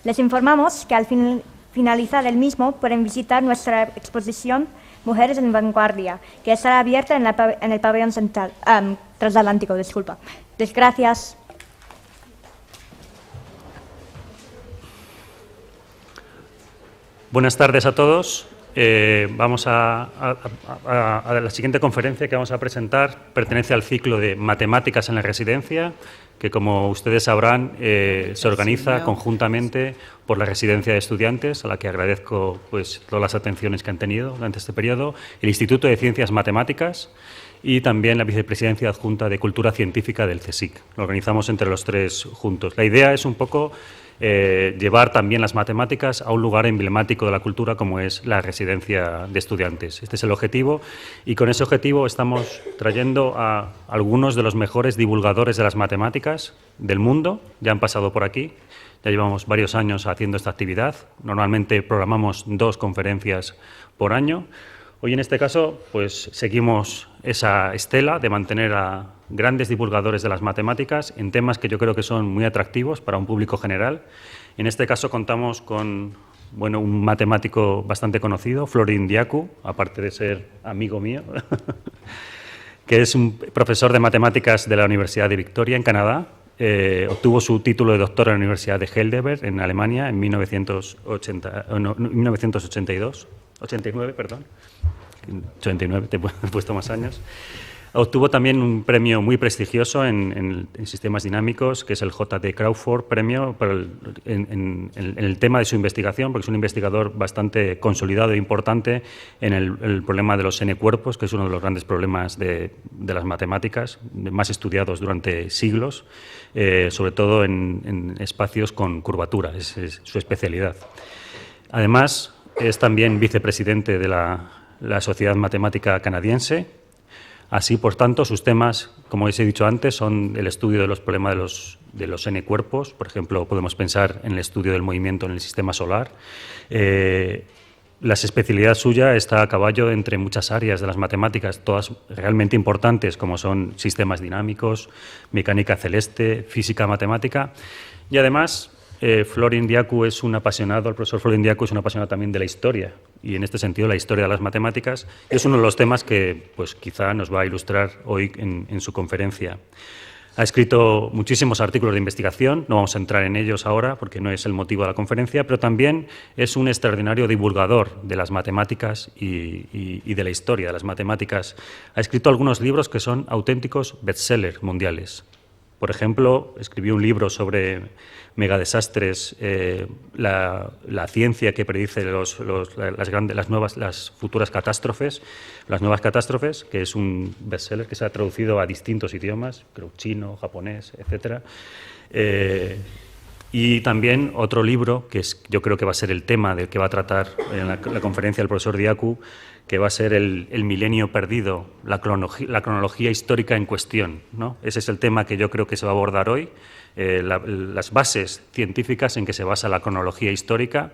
Les informamos que al finalizar el mismo pueden visitar nuestra exposición Mujeres en Vanguardia, que estará abierta en el pabellón central, transatlántico, disculpa. Gracias. Buenas tardes a todos. Vamos a la siguiente conferencia que vamos a presentar. Pertenece al ciclo de Matemáticas en la Residencia, que, como ustedes sabrán, se organiza conjuntamente por la Residencia de Estudiantes, a la que agradezco pues, todas las atenciones que han tenido durante este periodo, el Instituto de Ciencias Matemáticas y también la Vicepresidencia Adjunta de Cultura Científica del CSIC. Lo organizamos entre los tres juntos. La idea es un poco llevar también las matemáticas a un lugar emblemático de la cultura como es la Residencia de Estudiantes. Este es el objetivo y con ese objetivo estamos trayendo a algunos de los mejores divulgadores de las matemáticas del mundo. Ya han pasado por aquí, ya llevamos varios años haciendo esta actividad. Normalmente programamos 2 conferencias por año. Hoy, en este caso, pues seguimos esa estela de mantener a grandes divulgadores de las matemáticas en temas que yo creo que son muy atractivos para un público general. En este caso contamos con un matemático bastante conocido, Florin Diacu, aparte de ser amigo mío, que es un profesor de matemáticas de la Universidad de Victoria, en Canadá. Obtuvo su título de doctor en la Universidad de Heidelberg, en Alemania, en 1989, perdón. 89, te he puesto más años. Obtuvo también un premio muy prestigioso en sistemas dinámicos, que es el J.D. Crawford Premio, en el tema de su investigación, porque es un investigador bastante consolidado e importante en el problema de los n-cuerpos, que es uno de los grandes problemas de las matemáticas, más estudiados durante siglos, sobre todo en espacios con curvatura, es su especialidad. Además, es también vicepresidente de la Sociedad Matemática Canadiense. Así, por tanto, sus temas, como os he dicho antes, son el estudio de los problemas de los n-cuerpos. Por ejemplo, podemos pensar en el estudio del movimiento en el sistema solar. La especialidad suya está a caballo entre muchas áreas de las matemáticas, todas realmente importantes, como son sistemas dinámicos, mecánica celeste, física matemática. Y además, Florin Diacu es un apasionado, el profesor Florin Diacu es un apasionado también de la historia, y en este sentido la historia de las matemáticas es uno de los temas que pues, quizá nos va a ilustrar hoy en su conferencia. Ha escrito muchísimos artículos de investigación, no vamos a entrar en ellos ahora porque no es el motivo de la conferencia, pero también es un extraordinario divulgador de las matemáticas y de la historia de las matemáticas. Ha escrito algunos libros que son auténticos bestsellers mundiales. Por ejemplo, escribió un libro sobre megadesastres, la ciencia que predice las futuras catástrofes, las nuevas catástrofes, que es un bestseller que se ha traducido a distintos idiomas, creo chino, japonés, etc. Y también otro libro, que yo creo que va a ser el tema del que va a tratar en la conferencia el profesor Diacu, que va a ser el milenio perdido, la cronología histórica en cuestión, ¿no? Ese es el tema que yo creo que se va a abordar hoy, las bases científicas en que se basa la cronología histórica.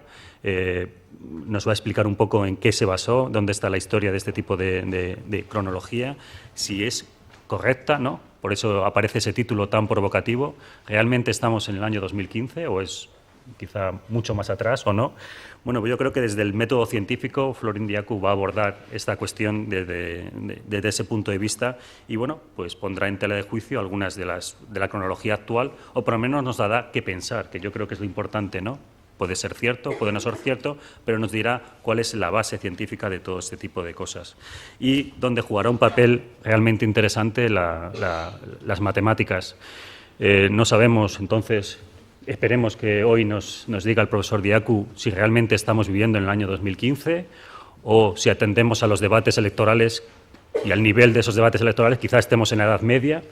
Nos va a explicar un poco en qué se basó, dónde está la historia de este tipo de cronología, si es correcta, ¿no? Por eso aparece ese título tan provocativo. ¿Realmente estamos en el año 2015 o es quizá mucho más atrás o no? Bueno, pues yo creo que desde el método científico Florin Diacu va a abordar esta cuestión desde ese punto de vista y, bueno, pues pondrá en tela de juicio algunas de la cronología actual, o por lo menos nos dará que pensar, que yo creo que es lo importante, ¿no? Puede ser cierto, puede no ser cierto, pero nos dirá cuál es la base científica de todo este tipo de cosas. Y donde jugará un papel realmente interesante las matemáticas. No sabemos, entonces, esperemos que hoy nos diga el profesor Diacu si realmente estamos viviendo en el año 2015 o si atendemos a los debates electorales y al nivel de esos debates electorales, quizá estemos en la Edad Media.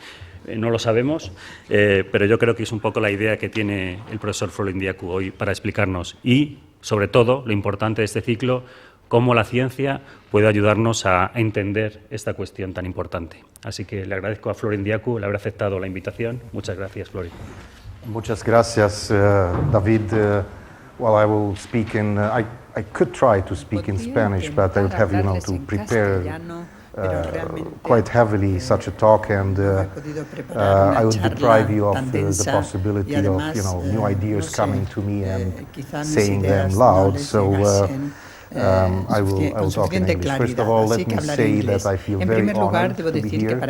No lo sabemos, pero yo creo que es un poco la idea que tiene el profesor Florin Diacu hoy para explicarnos y, sobre todo, lo importante de este ciclo, cómo la ciencia puede ayudarnos a entender esta cuestión tan importante. Así que le agradezco a Florin Diacu el haber aceptado la invitación. Muchas gracias, Florin. Muchas gracias, David. Well, I will speak I could try to speak in Spanish, but I would have, to prepare quite heavily such a talk, and I would deprive you of the possibility of new ideas coming to me and saying them loud. So I will talk in English. First of all, let me say that I feel very honored to be here.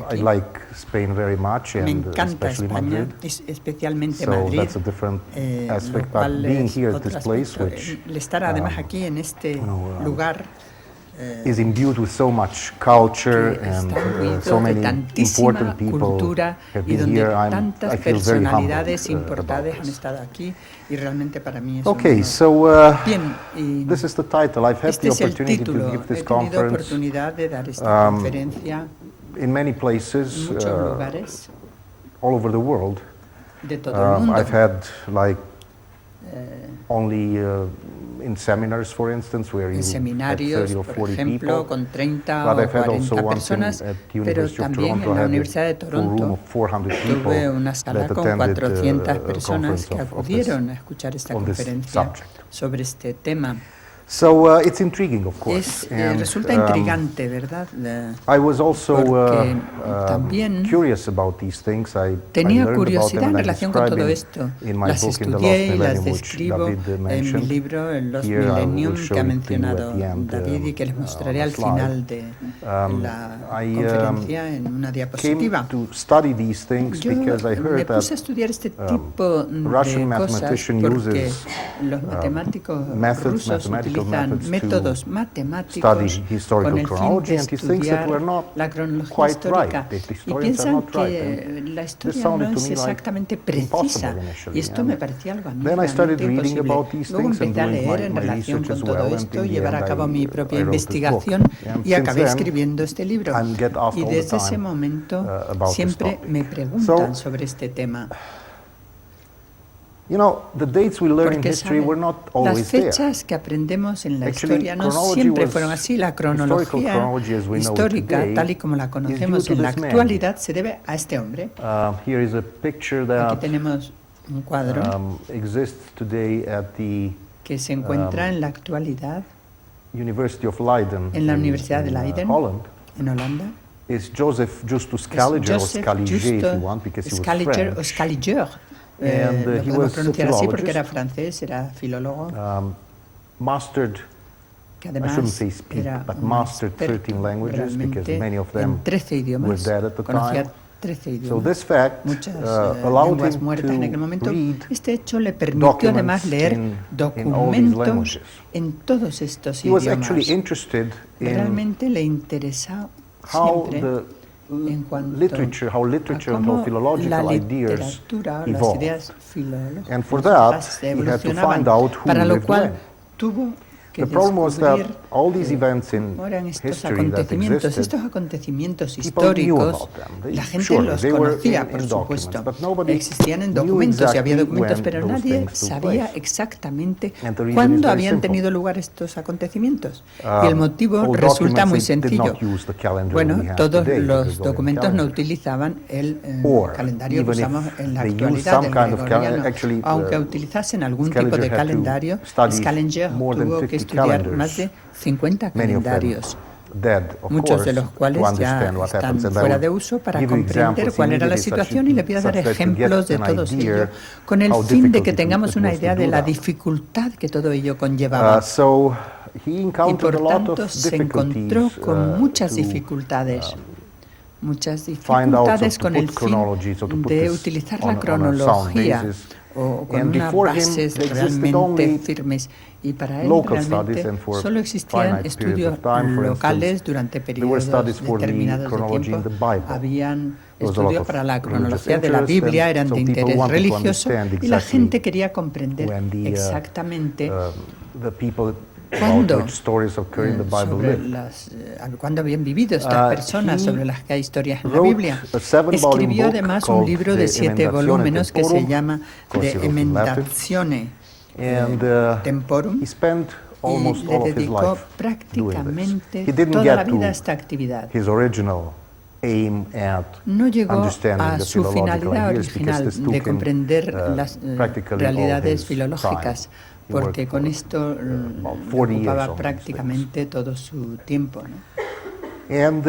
I like Spain very much, and especially Madrid. So that's a different aspect. But being here at this place, which is imbued with so much culture and so many important people have been here, I feel very humbled about this. Okay, so this is the title. I've had the opportunity to give this conference in many places all over the world. I've had like only in seminars, for instance, where you had 30 or 40 people, but I've had also once at the University of Toronto, I had a full room of 400 people that attended a conference on this subject. So it's intriguing, of course. Resulta intrigante, ¿verdad? I was also curious about these things. Tenía curiosidad en relación con todo esto. Las estudié y las describo en mi libro, en Los Millennium, que ha mencionado David y que les mostraré al final de la conferencia en una diapositiva. Yo me puse a estudiar este tipo de cosas porque los matemáticos rusos utilizan métodos matemáticos con el fin de estudiar la cronología histórica y piensan que la historia no es exactamente precisa, y esto me parecía algo a mí realmente imposible. Luego empecé a leer en relación con todo esto, llevar a cabo mi propia investigación y acabé escribiendo este libro, y desde ese momento siempre me preguntan sobre este tema. Porque las fechas que aprendemos en la historia no siempre fueron así. La cronología histórica, tal y como la conocemos en la actualidad, se debe a este hombre. Aquí tenemos un cuadro que se encuentra en la actualidad en la Universidad de Leiden, en Holanda. Es Joseph Justus Scaliger, o Scaliger o Scaliger. Lo podemos pronunciar así porque era francés, era filólogo, que además era un experto realmente en 13 idiomas, conocía 13 idiomas, muchas lenguas muertas en aquel momento. Este hecho le permitió además leer documentos en todos estos idiomas. Realmente le interesaba siempre en cuanto a cómo la literatura, las ideas filológicas evolucionaban, para lo cual tuvo que descubrir cómo eran estos acontecimientos históricos. La gente los conocía, por supuesto, existían en documentos y había documentos, pero nadie sabía exactamente cuándo habían tenido lugar estos acontecimientos. Y el motivo resulta muy sencillo. Bueno, todos los documentos no utilizaban el calendario que usamos en la actualidad, el gregoriano. Aunque utilizasen algún tipo de calendario, Scaliger tuvo que estudiar más de 50 calendarios, muchos de los cuales ya están fuera de uso, para comprender cuál era la situación, y le pido dar ejemplos de todos ellos, con el fin de que tengamos una idea de la dificultad que todo ello conllevaba. Y por tanto se encontró con muchas dificultades con el fin de utilizar la cronología o con unas bases realmente firmes. Y para él realmente solo existían estudios locales durante periodos determinados de tiempo. Habían estudios para la cronología de la Biblia, eran de interés religioso, y la gente quería comprender exactamente cuándo habían vivido estas personas sobre las que hay historias en la Biblia. Escribió además un libro de 7 volúmenes que se llama De Emendazione Temporum, y le dedicó prácticamente toda la vida a esta actividad. no llegó a su finalidad original de comprender las realidades filológicas, porque con esto ocupaba prácticamente todo su tiempo, ¿no? En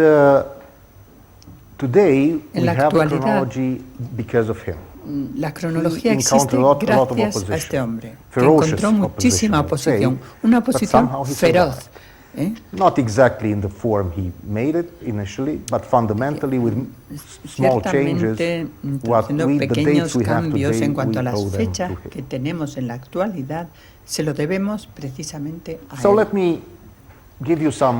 la actualidad, la cronología existe gracias a este hombre, que encontró muchísima oposición, una oposición feroz. Not exactly in the form he made it initially, but fundamentally with small changes, haciendo pequeños cambios en cuanto a las fechas que tenemos en la actualidad, se lo debemos precisamente a él.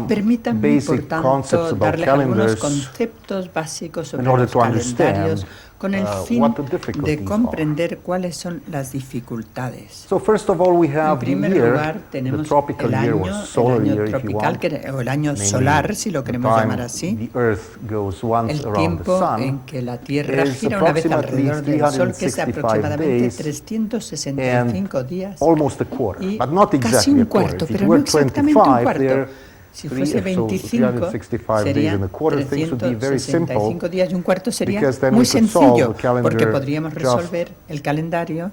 Permítanme, por tanto, darles algunos conceptos básicos sobre los calendarios con el fin de comprender cuáles son las dificultades. En primer lugar, tenemos el año tropical, o el año solar, si lo queremos llamar así, el tiempo en que la Tierra gira una vez alrededor del Sol, que es aproximadamente 365 días y casi un cuarto, pero no exactamente un cuarto. Si fuese 25, serían 365 días y un cuarto. Sería muy sencillo, porque podríamos resolver el calendario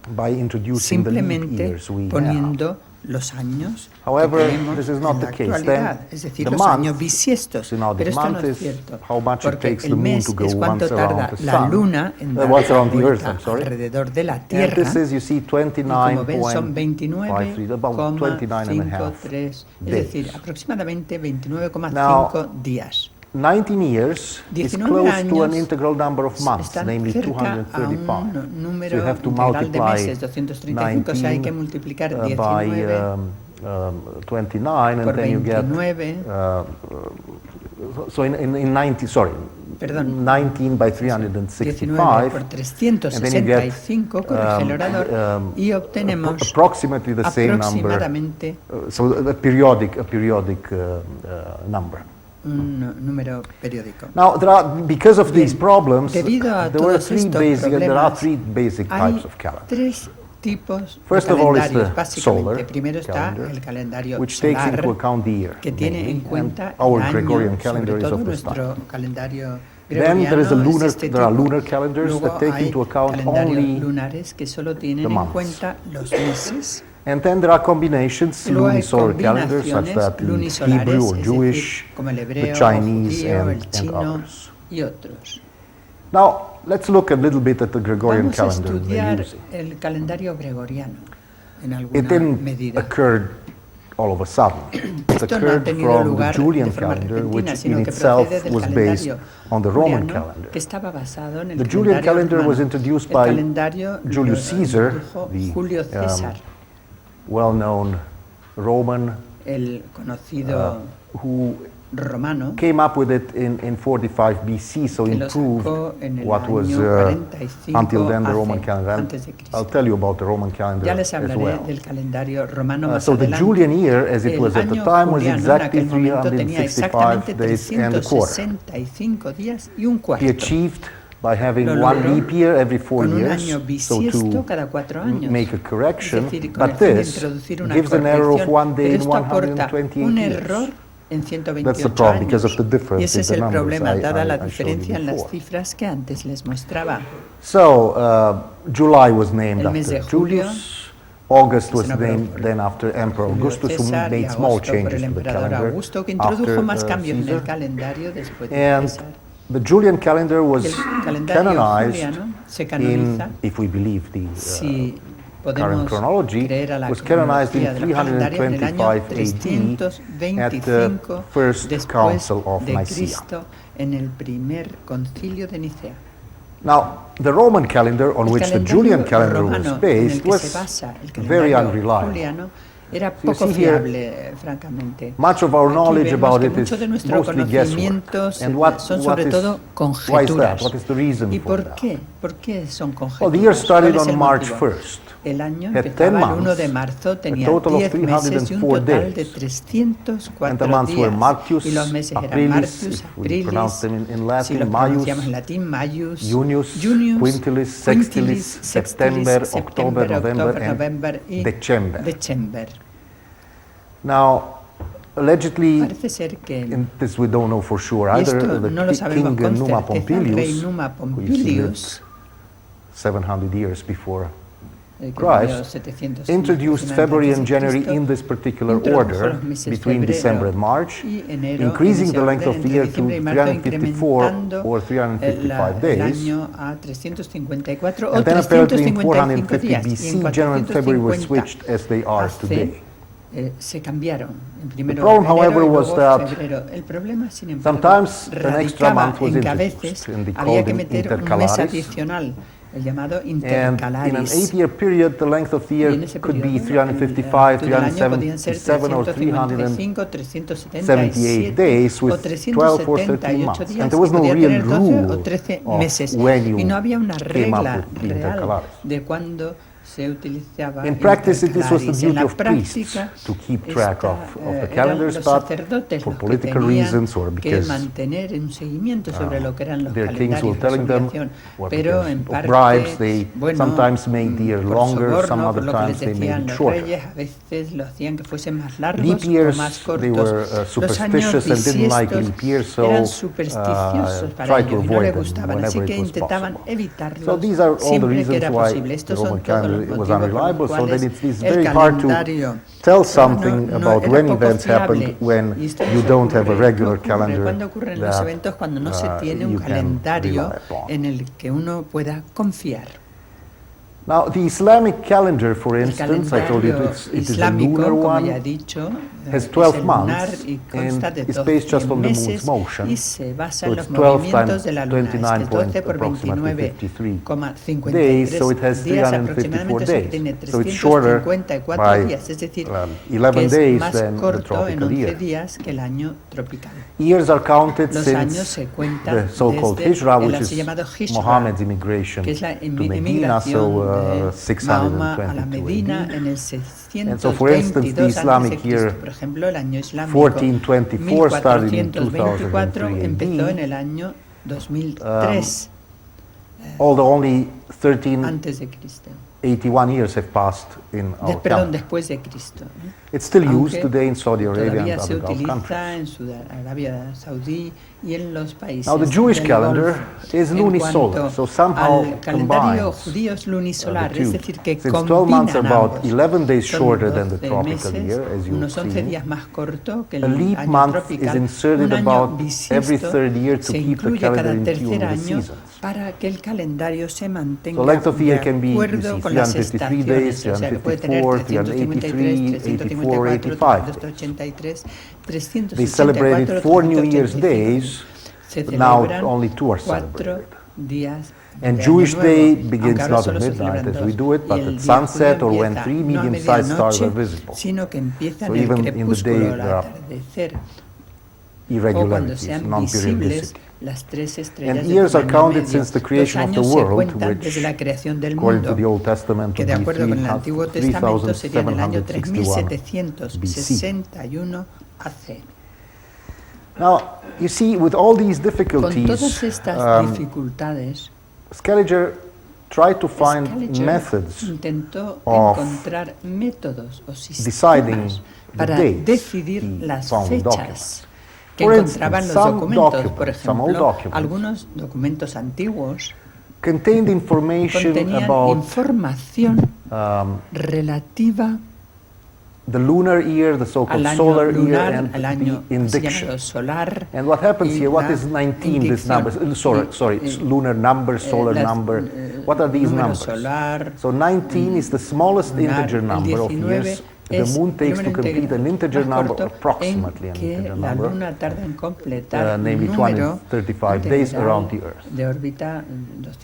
simplemente poniendo los años que tenemos en la actualidad, es decir, los años bisiestos. Pero esto no es cierto, porque el mes es cuánto tarda la luna en dar la vuelta alrededor de la Tierra, y como ven son 29,53, es decir, aproximadamente 29,5 días. 19 years is close to an integral number of months, namely cerca a un número integral de meses, 235, o sea, hay que multiplicar 19 29 por and then you get 29. So in 90, sorry, 19 by 365, por 365, corrige el orador, y obtenemos approximately the same number, so a periodic number. Un número periódico. Now, because of these problems, debido a there are todos estos problemas, three basic types of calendar. Tres tipos First de of all is calendarios, the básicamente. solar Primero está calendar, el calendario which takes solar, into account the year, que tiene en cuenta our el año, Gregorian calendar sobre is todo of this nuestro type. calendario Then there is a gregoriano lunar, es este there are tipo. lunar calendars Luego that take hay into account calendarios only lunares que solo tienen the en months. cuenta los meses. And then there are combinations, Luego hay lunisolar calendars, such combinaciones that the lunisolares, Hebrew or es Jewish, decir, como el hebreo, the Chinese, judío, el and chino others. y otros. Now, let's look a little bit at the Gregorian Vamos a calendar we're estudiar using. el calendario gregoriano en It alguna didn't medida. occur all of a sudden. It Esto no ha occurred tenido from the lugar Julian de forma calendar, repentina, which in sino que itself procede del was based calendario on the Roman juliano, calendar. que estaba basado en el The Julian calendar romano. was introduced El by calendario Julius lo Caesar, introdujo the Julio César, well-known Roman, el conocido who romano, came up with it in 45 BC, so que lo improved sacó en el what was año 45 until then the Roman calendar. antes de Cristo. I'll tell you about the Roman calendar Ya les as hablaré well. del calendario romano más So the adelante. Julian year, as it El was at the año time, was juliano exactly en aquel momento tenía 365 exactamente days and a quarter. 365 días y un cuarto. He achieved by having Lo one logró leap year every 4 con un years, año so bisiesto to cada 4 años. make a correction, Es decir, con but el fin de this introducir una gives an error of corrección, one day pero in esto aporta 128 un years. error en That's the 128 problem, because of años. the difference Y ese in es the el numbers problema, dada la I showed you diferencia en las before. cifras que antes les mostraba. So, July was named El mes de after julio Julius. August was se nombró named por then after Emperor Julio Augustus, who César, y made small agosto por changes el to the emperador calendar Augusto, que introdujo after más cambios en el Caesar. calendario despude de And César. the Julian calendar was El calendario canonized juliano se canoniza, if we believe the si current podemos chronology, creer a la was canonized in cronología de los calendarios, en el año 325 AD at the 325 First después Council of de Nicaea. Cristo, en el primer concilio de Nicea. Now, the Roman calendar on El which the calendario Julian calendar was romano en el based que se was basa el very calendario unreliable. juliano era So you poco see here, fiable, francamente. Much of our Aquí knowledge vemos about que it mucho is de nuestro mostly guesswork. conocimiento son what sobre is- todo why is that? conjeturas. What is the reason ¿Y for por that? qué? ¿Por qué son Well, conjeturas? the year started ¿Cuál es on el March motivo? 1st. El año Had empezaba 10 el 1 de months, marzo, tenía total of 10 meses y un 304 total de days. 304 And the months were días. Martius, Y los meses eran Aprilis, Martius, if we Aprilis, pronounce them in Latin, si los Maius, pronunciamos en latín, Maius, Junius, Quintilis, Sextilis, September, October, November, and y December. December. Now, Allegedly, parece ser que, and this we don't know for sure, y either esto no lo the sabemos king con Numa certeza, el rey Pompilius, Numa who Pompilius, lived 700 years before que Christ, 700 introduced February and January Cristo, in this particular introdujo order los meses between febrero December and March, y enero, increasing en the ese length of orden, the entre year to diciembre y marzo, 354 incrementando or 355 el days. año a 354 o And then apparently in 355 450 días. Y BC, en January and February were 450 switched as they are today. se cambiaron. En primero problem, enero however, y was luego that febrero. El problema, sin embargo, sometimes an extra radicaba month was en que a introduced, veces and they había called que them meter un mes intercalares. adicional, el llamado And in an intercalaris. 8-year period, the length of the Y year en ese could be periodo, 355, todo el año podían ser 377, or 355, 378 days o with 12 or 13 378 months. días, And there was no podía real tener 12 o rule 13 of meses. when you Y no había una came up regla with the real intercalares. de cuándo se utilizaba In practice, this was the intercalaris. En duty la of priests práctica, to keep track of the eran calendars, los but sacerdotes for los que political tenían reasons or que because mantener un seguimiento sobre lo que eran los their kings were calendarios de telling them, obligación. or Pero because en of parte, bribes, they bueno, sometimes made the year por longer, soborno, some por other lo que les times they made decían it los shorter. reyes, a veces lo hacían que fuesen más Leap largos o years, más they cortos. were Los años superstitious and didn't like leap bisiestos years, so eran supersticiosos para tried to ellos y no avoid les them gustaban, así whenever que it was intentaban possible. evitarlos So these are all the siempre que reasons era why posible. the Estos Roman son todos los calendar was motivos por unreliable, los so then cuales it's el very hard to calendario tell something no about era when poco events happened fiable. when Y esto you nos don't have a ocurre. regular ¿Qué ocurre? calendar ¿Cuándo ocurren los that eventos? Cuando no se tiene un you can calendario rely upon. en el que uno pueda confiar. Now, the Islamic calendar, for El instance, I told you calendario it is a islámico, lunar como ya he one, dicho, has es 12 el lunar months, y consta and de it's 12 based just on the moon's meses motion. y se basa So en it's los 12 movimientos times de la luna. 29 Es que 12 por approximately 29,53 days, so it has días 354 aproximadamente, eso que tiene days. So it's shorter 354 by días, es decir, 11 que es days más than the corto en tropical 11 year. días que el año tropical. Years are counted Los años since se cuentan the so-called desde Hijra, el which así is llamado Hijra, Mohammed's immigration que es la to Medina, emigración so de Mahoma a la 622 Medina AD. en el And so, for instance, the 622 Islamic a.C. year Por ejemplo, el año islámico 1424 started in 1424 2003 empezó en AD. el año 2003 Although only antes de Cristo. 81 years have passed in our Perdón, calendar. después de Cristo. It's still used Aunque today in Saudi Arabia todavía and se other Gulf utiliza countries. en Arabia Saudí y en los países Now, the Jewish del calendar Golfo. is En lunisolar, cuanto so somehow al calendario combines judío es lunisolar, the es two. decir, que Since 12 months are combinan about ambos. 11 days Son shorter than the 12 tropical meses, year, as you've unos 11 seen. días más corto que el A leap año month tropical. is inserted Un año about bisiesto every third year to se keep the incluye calendar cada in tune tercer with the año seasons. para que el calendario se mantenga So length of the year de can be, you acuerdo see, con las 353 days, estaciones, o sea que puede tener 354, 353, 384, 384, 383, 384, They celebrated 4 New Year's 385. days, Se but now celebran only 2 are 4 celebrated. días And de Jewish Año Day Nuevo, begins aunque ahora not solo at se midnight celebran as we 2, do it, y but el at día sunset judío or when empieza 3 no a medium-sized stars are medianoche, visible. sino que empieza So en el even in the crepúsculo, day al there are atardecer, o cuando irregularities, sean non-periodicity. visibles las 3 estrellas And de years are tamaño counted medio. since the Los creation of the años se world, cuentan which, desde la creación del according to mundo, the Old Testament, que would de be acuerdo con el Antiguo Testamento sería en el año 3761 AC. Now, you see, with all these Con difficulties, todas estas dificultades, Scaliger tried to find Scaliger methods intentó of encontrar métodos o deciding sistemas the para dates decidir he las found fechas documents. que For encontraban instance, los some documentos. Por documents, some old ejemplo, documents, algunos documentos antiguos contained information contenían about información relativa the lunar year, the al so-called año solar year, lunar, and al año the indiction. llamado solar. And what happens y here? What la is 19? This indicción. number? Sorry, it's lunar number, solar las, number. What are these número numbers? solar, So 19 is the smallest lunar, integer el number of 19 years the es moon takes el to número complete an integer más number, corto approximately en an que integer la number, luna tarda en completar namely un número 235 days integral around the Earth. de órbita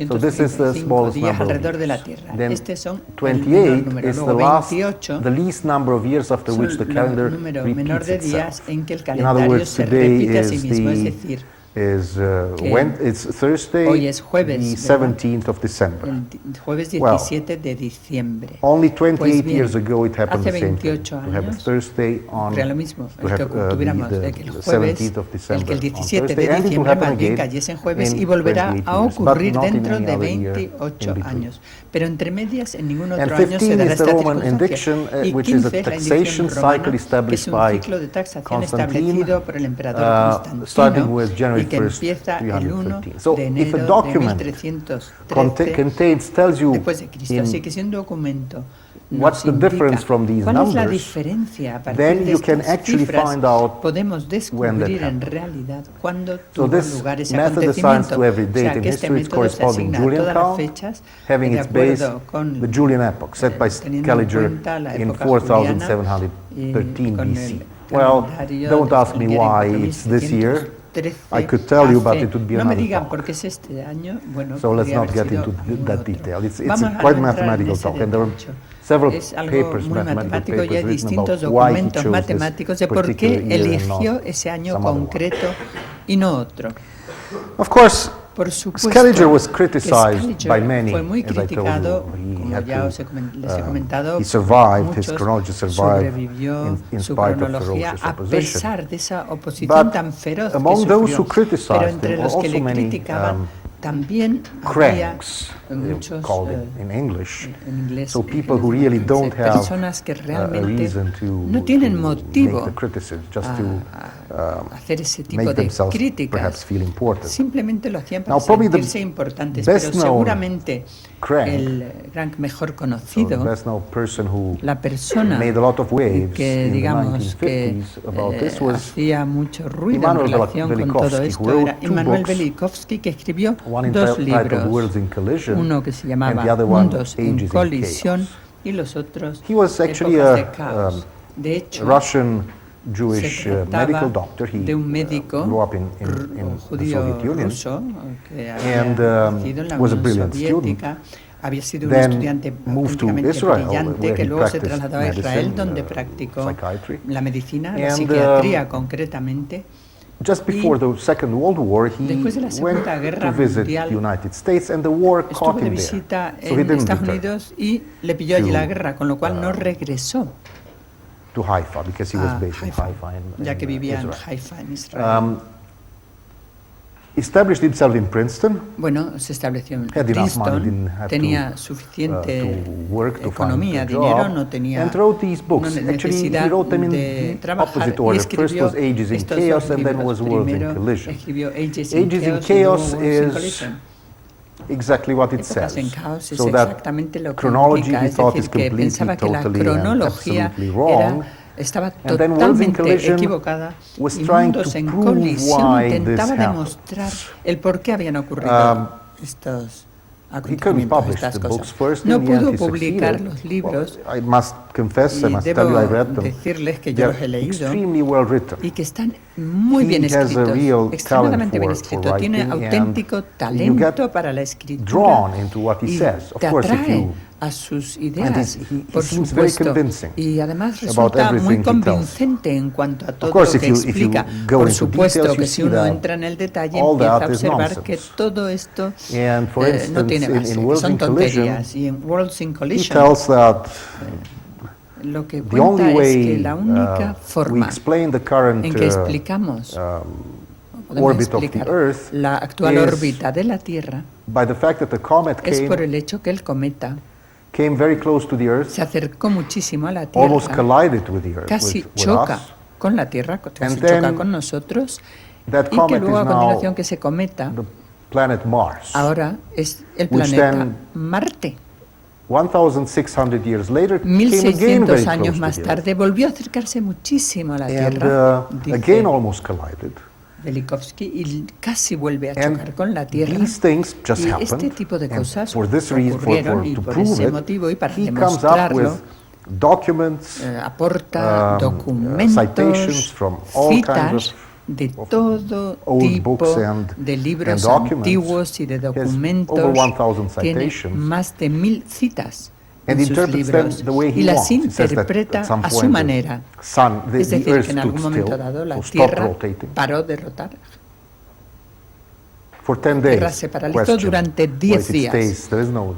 So this is the 235 smallest días number of alrededor de la years. Tierra. Then Estos son el 28 menor número. is the Luego last, 28 the least number of years after which the son calendar el número menor repeats de días itself. en que el In other calendario words, se today repite a sí is mismo, es the decir, It's Thursday, hoy es jueves, the 17th of December. El jueves 17 de diciembre. Only 28 Pues bien, years ago it happened hace the same thing. 28 To have a años, Thursday on, ocurría lo mismo, to el que have tuviéramos the que el jueves, 17th of December el que el on 17 Thursday, de and it will diciembre happen más bien again cayese en jueves in y volverá 28 a years, but ocurrir not in dentro any de other year 28 in between. años. Pero entre medias, en ningún And otro año se 15 dará is the esta Roman circunstancia. indiction, Y which is a 15 es la taxation indicación cycle romana, que es established un by ciclo de taxación Constantine, establecido por el emperador starting Constantino with January y que 1st, empieza el 1 313. So de if a enero de document 1313 tells you después de Cristo. Así que si un documento what's the nos difference indica from these cuál es la numbers, diferencia a partir then de you can estas actually cifras, find out podemos when that descubrir en happened. realidad cuándo So tuvo this lugar ese method assigns acontecimiento. to every O sea, date in que este history its método se corresponding asigna a Julian todas las count, fechas having de its base acuerdo con the Julian epoch, set by teniendo en Scaliger cuenta la in época juliana 4713 con el BC. Well, calendario don't de ask me Scaliger en why it's this year. 4613 I could tell you, but hace. it would be No me another digan talk. por qué es este año. Bueno, So let's podría not haber get sido into algún that otro. detail. It's Vamos a a no quite entrar en mathematical ese talk, and there are detalle. several Es algo papers, muy mathematical matemático y hay papers written distintos about why he documentos chose matemáticos de this por qué particular year and eligió not ese año some other one. concreto y no otro. Of course, Por supuesto, Scaliger was que criticized Scaliger by many, fue muy as I told criticado, you. como He ya had les he to, comentado, he survived, his muchos chronology survived sobrevivió in su spite of cronología ferocious a opposition. pesar de esa oposición But tan feroz que among those sufrió. who criticized Pero entre him los were que also le many criticaban también había cranks, muchos called in English. en inglés, So people who really don't have personas que a realmente reason to no tienen motivo make the criticism, just to hacer ese tipo make de themselves críticas. perhaps feel important. Simplemente lo hacían para Now, probably the sentirse importantes, best pero seguramente crank, el crank mejor so the conocido, best known person who la persona made a lot of waves que in the digamos que 1950s about this was hacía mucho ruido en Immanuel relación con todo Velikovsky, esto who wrote era two Immanuel books, Velikovsky, que escribió one dos entitled libros, Worlds in Collision, uno que se and llamaba the other one, Mundos Ages en in colisión Chaos. y los otros He was actually Épocas de a caos. De hecho, Russian Jewish se trataba medical doctor. He de un médico grew up in the judío Soviet Union, ruso que había and nacido en la was a Unión brilliant Soviética. Había sido un Then estudiante moved to auténticamente Israel, brillante where que he luego se practiced trasladó a Israel, medicine, donde practicó psychiatry. la medicina, la And, psiquiatría concretamente. Just before the Second World War, he Después de la went Segunda Guerra to visit Mundial, the United States, and the war estuvo caught de him there. visita So he en didn't Estados return Unidos y le pilló allí to, la guerra, con lo cual no regresó to Haifa because he was a based in Haifa, Haifa in ya que vivía en Israel. Haifa, en Israel. Established himself in Princeton. Bueno, se estableció en Had enough money, Princeton, didn't have tenía to suficiente work, to economía, find a dinero, job, no tenía and wrote these books. no Actually, he necesidad wrote them in de the trabajar opposite y order. First escribió was Ages in estos Chaos, dos and then libros. was Worlds in Primero Collision. escribió Ages in in Chaos Chaos y luego is Worlds in Collision. Exactly what it Épocas en says. caos es So that exactamente lo que chronology implica, he es thought decir, is que completely, pensaba que la totally, and cronología absolutely wrong. estaba And then Worlds in totalmente Collision equivocada was y trying Mundos to en prove colisión why this intentaba happened. demostrar el por qué habían ocurrido estos He couldn't acontecimientos, publish estas the books cosas. first. No In the end, pudo he publicar succeeded. los libros Well, I must confess, I y must tell you, I read debo them. decirles que yo They're los he leído extremely well written. y que están muy bien He has a escritos, real extremadamente bien talent for escritos. Tiene writing, and auténtico you talento get para la escritura drawn into what he y says. Of te course, if atrae you a sus and ideas, he por seems very supuesto, convincing y además about resulta muy everything he tells. convincente en cuanto a todo course, lo if que you explica. go Por into supuesto details, que you si see uno that entra en el detalle all empieza a that is observar nonsense. que todo esto And for no instance, tiene base, in que Worlds son in Collision, tonterías. Y en Worlds in he Collision tells that lo que the cuenta only es way que la única we forma explain the current en que explicamos podemos orbit of the explicar Earth la actual is órbita de la Tierra by the fact that the comet es por came el hecho que el cometa very close to the Earth, se acercó muchísimo a la almost Tierra, collided with the Earth, casi with choca us. con la Tierra, casi And choca then con nosotros, That y que comet luego is a now continuación que ese cometa the planet Mars. ahora es el Which planeta then, Marte. 1,600 years later, came again 1600 very años close más to the Earth. tarde volvió a acercarse muchísimo a la And Tierra, dice again almost collided. Velikovsky, y casi vuelve a And chocar con la Tierra. these things just Y happened. este tipo de And cosas for this reason, ocurrieron y to por prove ese it, motivo y para he comes up with demostrarlo documents, aporta documentos, citations from all kinds citas de todo old tipo books and de libros documents. antiguos y de He has documentos. over 1,000 Tiene citations. más de 1000 citas And en sus interprets them libros the way he y las wants. He says that interpreta at some a su point manera. the Es the decir, Earth que en stood algún momento still, dado la or stopped Tierra rotating. paró de rotar. la tierra se paralizó durante 10 días.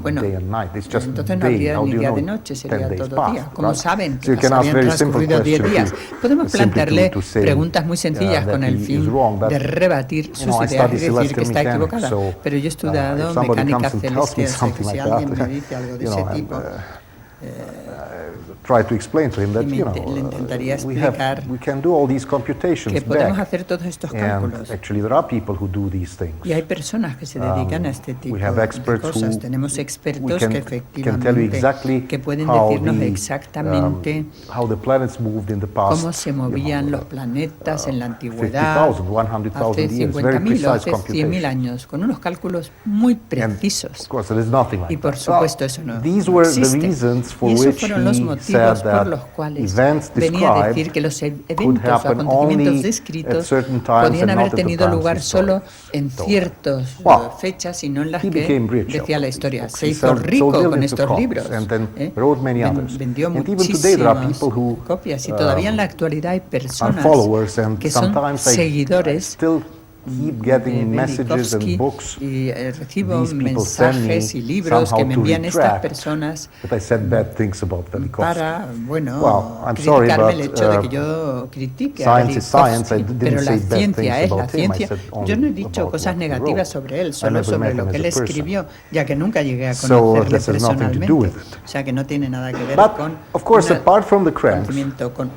Bueno, entonces no habría ni día de noche, sería todo día. ¿Cómo saben que habían transcurrido 10 días? Podemos plantearle preguntas muy sencillas con el fin de rebatir sus ideas y decir que está equivocada. Pero yo he estudiado mecánica celestial, que si alguien me dice algo de ese tipo, try to explain to him that, le intentaría explicar que podemos hacer todos estos cálculos. Actually, there are people who do these things. Y hay personas que se dedican a este tipo de cosas. Tenemos expertos que efectivamente que pueden decirnos exactamente cómo se movían los planetas en la antigüedad, hace 50.000 o hace 100.000 años, con unos cálculos muy precisos. Y por supuesto eso no existe. Y esos fueron los motivos por los cuales venía a decir que los eventos o acontecimientos descritos podían haber tenido lugar solo en ciertas fechas y no en las que decía la historia. Se hizo rico con estos libros, vendió muchísimas copias y todavía en la actualidad hay personas que son seguidores y recibo mensajes y libros que me envían estas personas para, criticarme el hecho de que yo critique a Belikovsky, pero la ciencia es la ciencia. Yo no he dicho cosas negativas sobre él, solo sobre lo que él escribió, ya que nunca llegué a conocerle personalmente, o sea que no tiene nada que ver con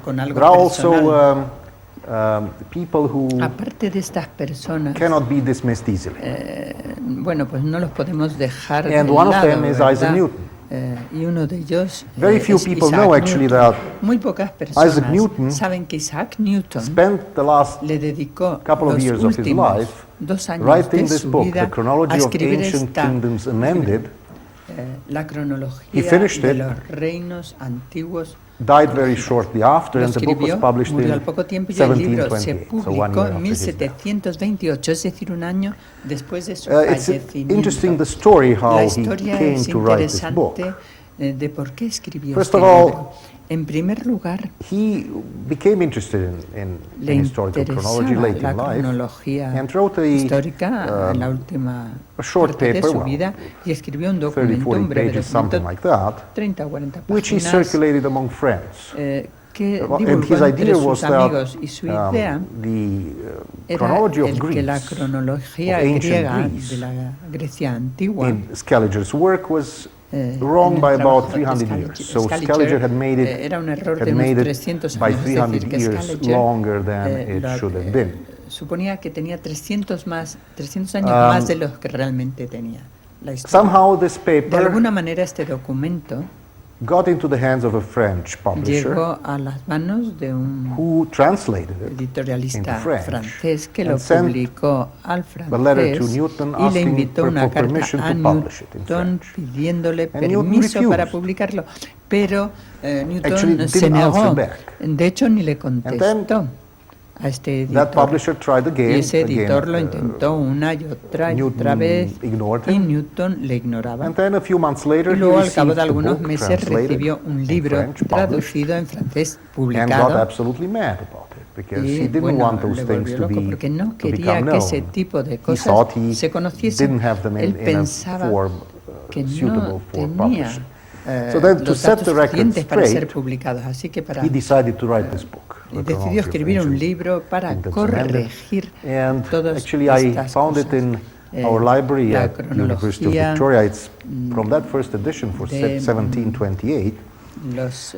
con algo personal. Aparte de estas personas, pues no los podemos dejar de lado, y uno de ellos es Isaac Newton. Muy pocas personas saben que Isaac Newton le dedicó los últimos 2 años de su vida a escribir esta la cronología de los reinos antiguos. Died very shortly after, and the book was published in al poco tiempo y el libro se publicó en 1728, es decir, un año después de su fallecimiento. La historia es interesante de por qué escribió este libro. En primer lugar, le interesaba la cronología histórica en la última parte de su vida y escribió un documento, un breve documento, 30 o 40 páginas, que divulgó entre sus amigos, y su idea era que la cronología griega de la Grecia antigua wrong by about 300 years. So Scaliger had made it, era un error de unos 300 años, by 300 years longer than it should have been. Suponía que tenía 300 años más de los que realmente tenía la historia. Somehow this paper de alguna manera este documento got into the hands of a French publisher llegó a las manos de un editorialista francés que lo publicó al francés y le invitó una carta a Newton pidiéndole permiso para publicarlo, pero Newton se negó, de hecho ni le contestó a este editor, y ese editor lo intentó una y otra vez y Newton le ignoraba. Y luego al cabo de algunos meses recibió un libro traducido en francés publicado y le volvió loco porque no quería que ese tipo de cosas se conociesen. Él pensaba que no tenía los datos suficientes para ser publicados, así que decidió escribir un libro para corregir todas estas cosas. Our library at the University of Victoria, it's from that first edition for 1728. Los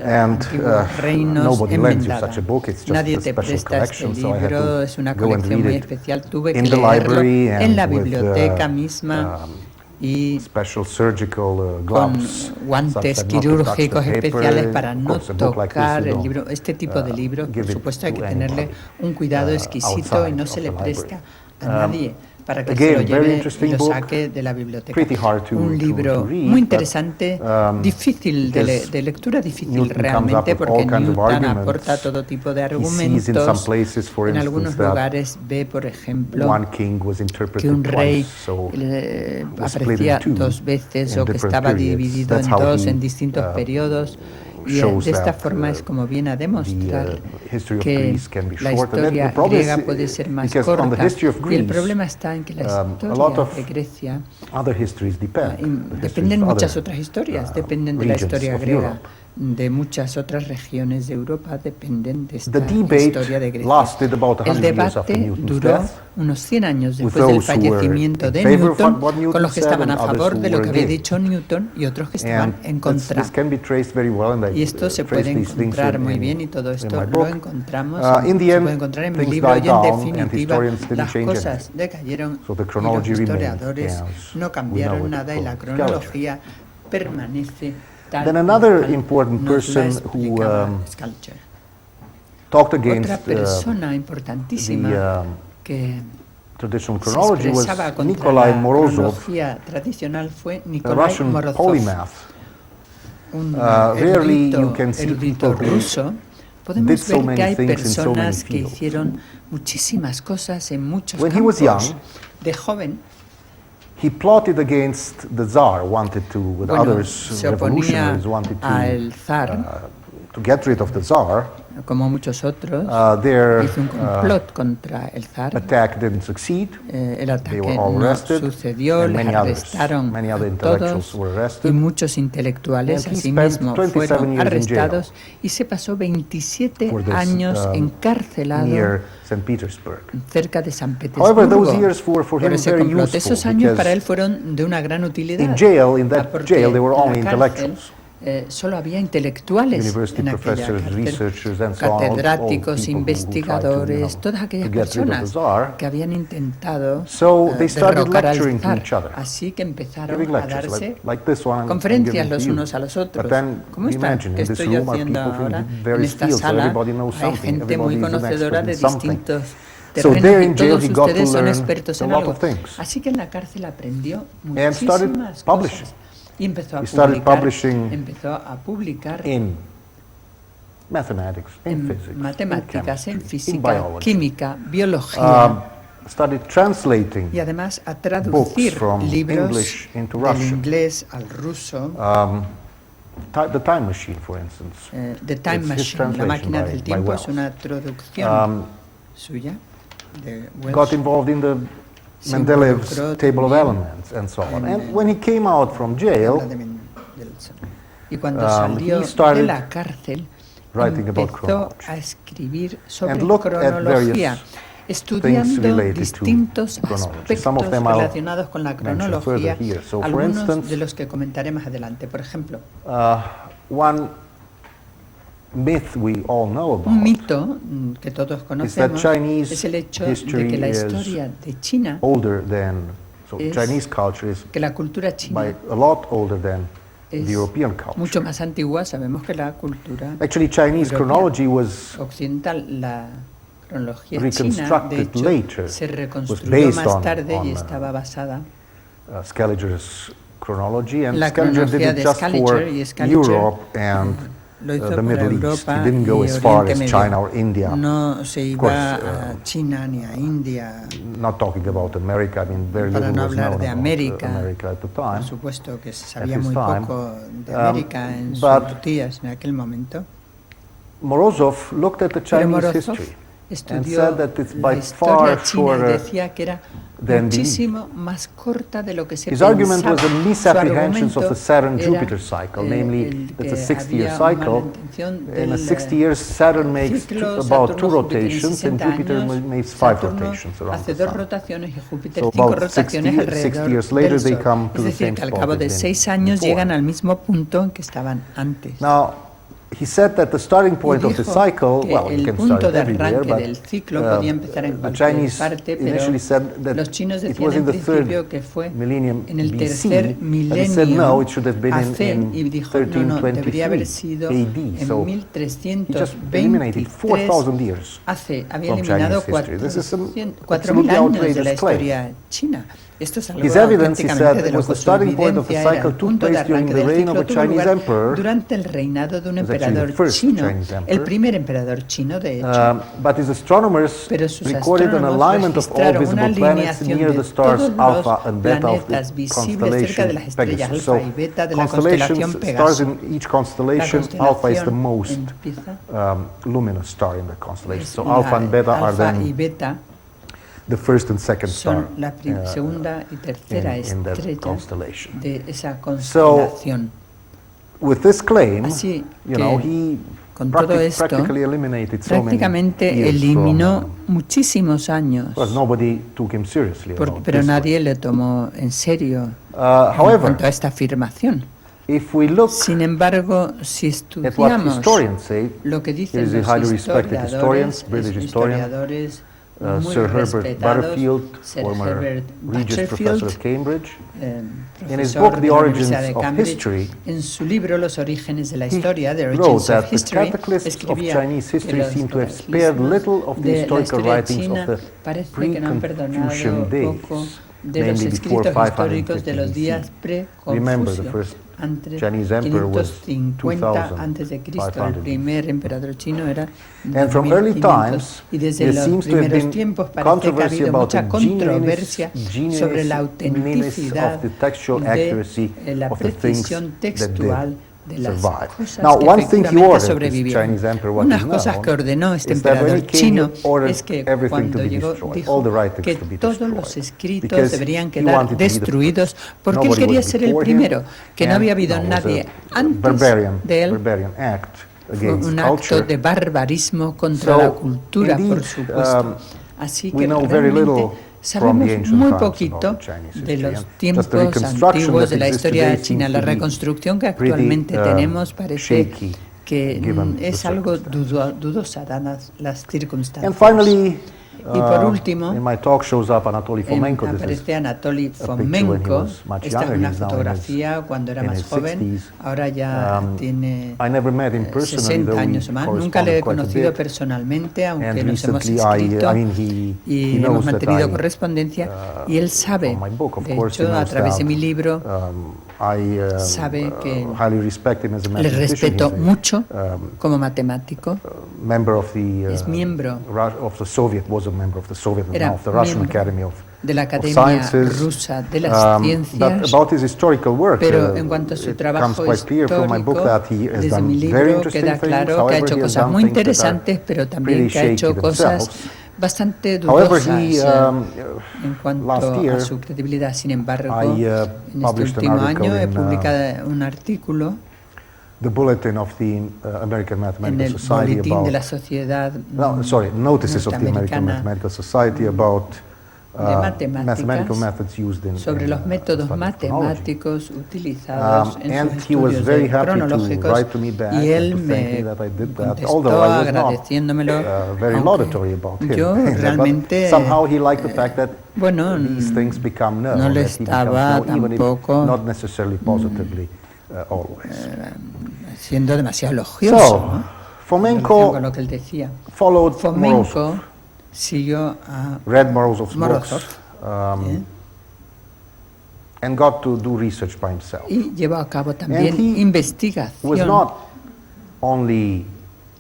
reinos enmendados. Nadie te presta este libro, es una colección muy especial. Tuve que leerlo en la biblioteca misma y con guantes quirúrgicos especiales para no tocar el libro. Este tipo de libro, por supuesto, hay que tenerle un cuidado exquisito y no se le presta a nadie para que se lo lleve y lo saque de la biblioteca. Un libro muy interesante, difícil de lectura, difícil realmente, porque Newton aporta todo tipo de argumentos. En algunos lugares ve, por ejemplo, que un rey aparecía 2 veces o que estaba dividido en 2 en distintos periodos. Y de esta forma es como viene a demostrar que la historia griega puede ser más corta. Y el problema está en que la historia de Grecia dependen muchas otras historias, dependen de la historia griega. De muchas otras regiones de Europa dependen de esta historia de Grecia. El debate duró unos 100 años después del fallecimiento de Newton, con los que estaban a favor de lo que había dicho Newton y otros que estaban en contra. Y esto se puede encontrar muy bien, y todo esto lo encontramos, se puede encontrar en mi libro, y en definitiva las cosas decayeron y los historiadores no cambiaron nada, y la cronología permanece. Then another important person who talked against the traditional chronology was Nikolai Morozov, a Russian polymath. Rarely you can see people who did so many things in so many fields. When he was young, he plotted against the Tsar, wanted to, with others, revolutionaries, wanted to get rid of the Tsar. Como muchos otros, hizo un complot contra el zar. Attack didn't succeed. El ataque no sucedió, les arrestaron a todos, y muchos intelectuales asimismo fueron arrestados, y se pasó 27 años encarcelado cerca de San Petersburgo por ese complot. Esos años para él fueron de una gran utilidad. In that jail, there were only intellectuals. Solo había intelectuales en aquella cárcel, catedráticos, investigadores, todas aquellas personas que habían intentado derrocar al zar. Así que empezaron a darse conferencias los unos a los otros. ¿Cómo está? ¿Qué estoy yo haciendo ahora? En esta sala hay gente muy conocedora de distintos terrenos, y todos ustedes son expertos en algo. Así que en la cárcel aprendió muchísimas cosas. Y empezó a publicar en matemáticas, en física, química, biología, translating y además a traducir libros del inglés al ruso. The Time Machine, for instance. The Time Machine, la máquina del tiempo, es una traducción suya. Got involved in the Mendeleev's table of elements and so on. And when he came out from jail, y cuando salió de la cárcel, empezó a escribir sobre cronología, estudiando distintos aspectos relacionados con la cronología, algunos de los que comentaré más adelante. Por ejemplo, un mito que todos conocemos es el hecho de que la historia de China, que la cultura china es mucho más antigua, sabemos que la cultura occidental. La cronología china, de hecho, se reconstruyó más tarde y estaba basada en la cronología de Scaliger, y Scaliger lo hizo por Europa y Oriente Medio. No se iba a China ni a India. Para no hablar de América, por supuesto que se sabía muy poco de América en sus días en aquel momento. Morozov looked at the Chinese history estudió la historia china y decía que era muchísimo más corta de lo que se pensaba. His argument was a misapprehension of the Saturn-Jupiter cycle, namely it's a 60-year cycle. In a 60 years, Saturn makes about 2 rotations and Jupiter makes 5 rotations around the Sun. So about 60 years later, they come to the same spot. Al cabo de 6 años llegan al mismo punto en que estaban antes. Now, he said that the starting point of the cycle, well, you can start everywhere, but the Chinese initially said that it was in the third millennium BC, but he said no, it should have been in 1323 AD. So he just eliminated 4,000 years from Chinese history. This is an absolutely outrageous claim. Esto es algo auténticamente de lo que su evidencia era el punto de arranque del ciclo tuvo lugar durante el reinado de un emperador chino, el primer emperador chino de hecho. Pero sus astrónomos registraron una alineación de todos los planetas visibles cerca de las estrellas alfa y beta de la constelación Pegaso. La constelación empieza alfa y beta son la segunda y tercera estrella de esa constelación. Así que, con todo esto, prácticamente eliminó muchísimos años, pero nadie le tomó en serio en cuanto a esta afirmación. Sin embargo, si estudiamos lo que dicen los historiadores muy respetados, Sir Herbert Butterfield, profesor de la Universidad de Cambridge, en su libro Los orígenes de la historia, The Origins of History, escribía que los de la historia china parece que no han perdonado poco de los escritos históricos de los días pre-Confucio. Antes 550 a.C., el primer emperador chino era de 1500, y desde los primeros tiempos parece que ha habido mucha controversia sobre la autenticidad de la precisión textual de las cosas que efectivamente sobrevivieron. Unas cosas que ordenó este emperador chino es que cuando llegó dijo que todos los escritos deberían quedar destruidos porque él quería ser el primero, que no había habido nadie antes de él. Fue un acto de barbarismo contra la cultura, por supuesto. Así que realmente sabemos muy poquito de los tiempos antiguos de la historia china. La reconstrucción que actualmente tenemos parece que es algo dudosa, dadas las circunstancias. Y por último, aparece Anatoly Fomenko. Esta es una fotografía cuando era más joven, ahora ya tiene 60 años o más. Nunca le he conocido personalmente, aunque nos hemos escrito y hemos mantenido correspondencia, y él sabe, de hecho, a través de mi libro, sabe que le respeto mucho como matemático. Es miembro era miembro de la Academia Rusa de las Ciencias, pero en cuanto a su trabajo histórico, desde mi libro queda claro que ha hecho cosas muy interesantes, pero también que ha hecho cosas bastante dudosas en cuanto a su credibilidad. Sin embargo, en este último año he publicado un artículo en el boletín de la Sociedad Norteamericana de Matemáticas sobre los métodos matemáticos utilizados en sus estudios cronológicos, y él me contestó agradeciéndomelo. Yo realmente, bueno, no le estaba tampoco siendo demasiado elogioso, ¿no? Fomenko con lo que él decía. Fomenko siguió a Morozov and got to do research by himself. Y llevó a cabo también investigación. Was not only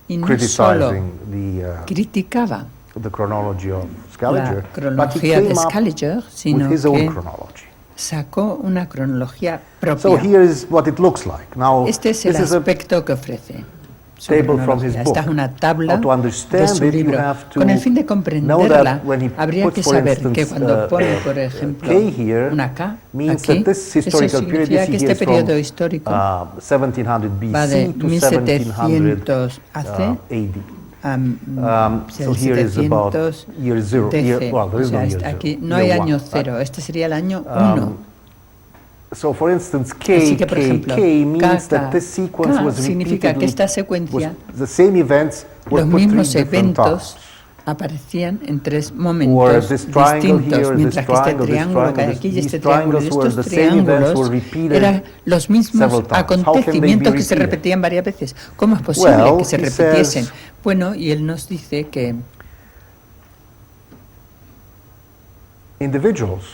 Y no criticizing solo the criticaba chronology of la Scaliger, but he cronología de came up Scaliger, sino with his own que chronology. sacó una cronología So propia. here is what it looks like. Now, Este es el this is a aspecto que ofrece su table from cronología. his Esta es book. una tabla Now, to understand de su it, you libro. have to Con el fin de know comprenderla, that when he habría puts, que for saber instance, que cuando pone, por ejemplo, K here, una K means aquí, that this eso historical period significa you que see este is from periodo histórico 1700 va de BC to 1700 AC AD. a So here is about year zero. DC. Well, there O is no sea, year zero. aquí no Year hay one, año right? cero, este sería el año 1. So, for instance, Así que, por ejemplo, means K, that this sequence K was significa que esta repeatedly, secuencia, the same events were los put mismos three different eventos times. aparecían en 3 Or momentos this triangle distintos, here, mientras que este triángulo que hay aquí y este triángulo y estos triángulos eran los mismos acontecimientos que se repetían varias veces. ¿Cómo es posible que se repitiesen? Bueno, y él nos dice que Individuals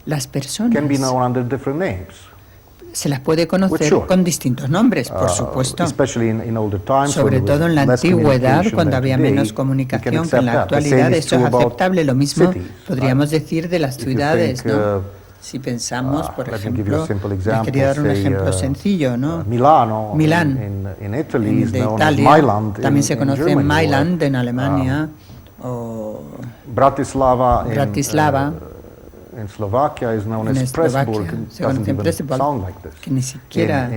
Las personas can be known under different names. Se las puede conocer con distintos nombres, por supuesto. Sobre todo en la antigüedad, cuando había menos comunicación que en la actualidad, eso es aceptable. Lo mismo podríamos decir de las ciudades, ¿no? Si pensamos, por ejemplo, les quería dar un ejemplo sencillo, ¿no? Milán, de Italia, también se conoce Mailand en Alemania, o Bratislava en Eslovaquia se conoce Pressburg, que ni siquiera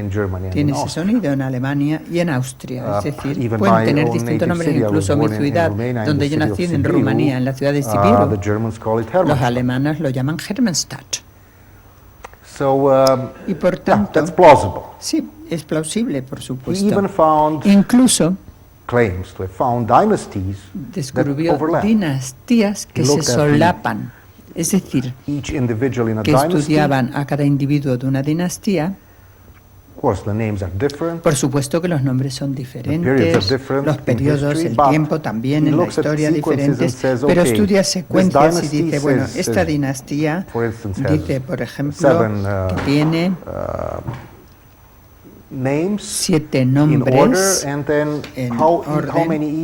tiene ese sonido en Alemania y en Austria. Es decir, pueden tener distintos nombres, incluso mi ciudad, donde yo nací, en Rumanía, en la ciudad de Sibiu, los alemanes lo llaman Hermannstadt. Y por tanto, sí, es plausible, por supuesto. Incluso descubrió dinastías que se solapan. Es decir, que estudiaban a cada individuo de una dinastía. Por supuesto que los nombres son diferentes, los periodos, el tiempo también en la historia diferentes, pero estudia secuencias y dice, bueno, esta dinastía dice, por ejemplo, que tiene 7 nombres en orden,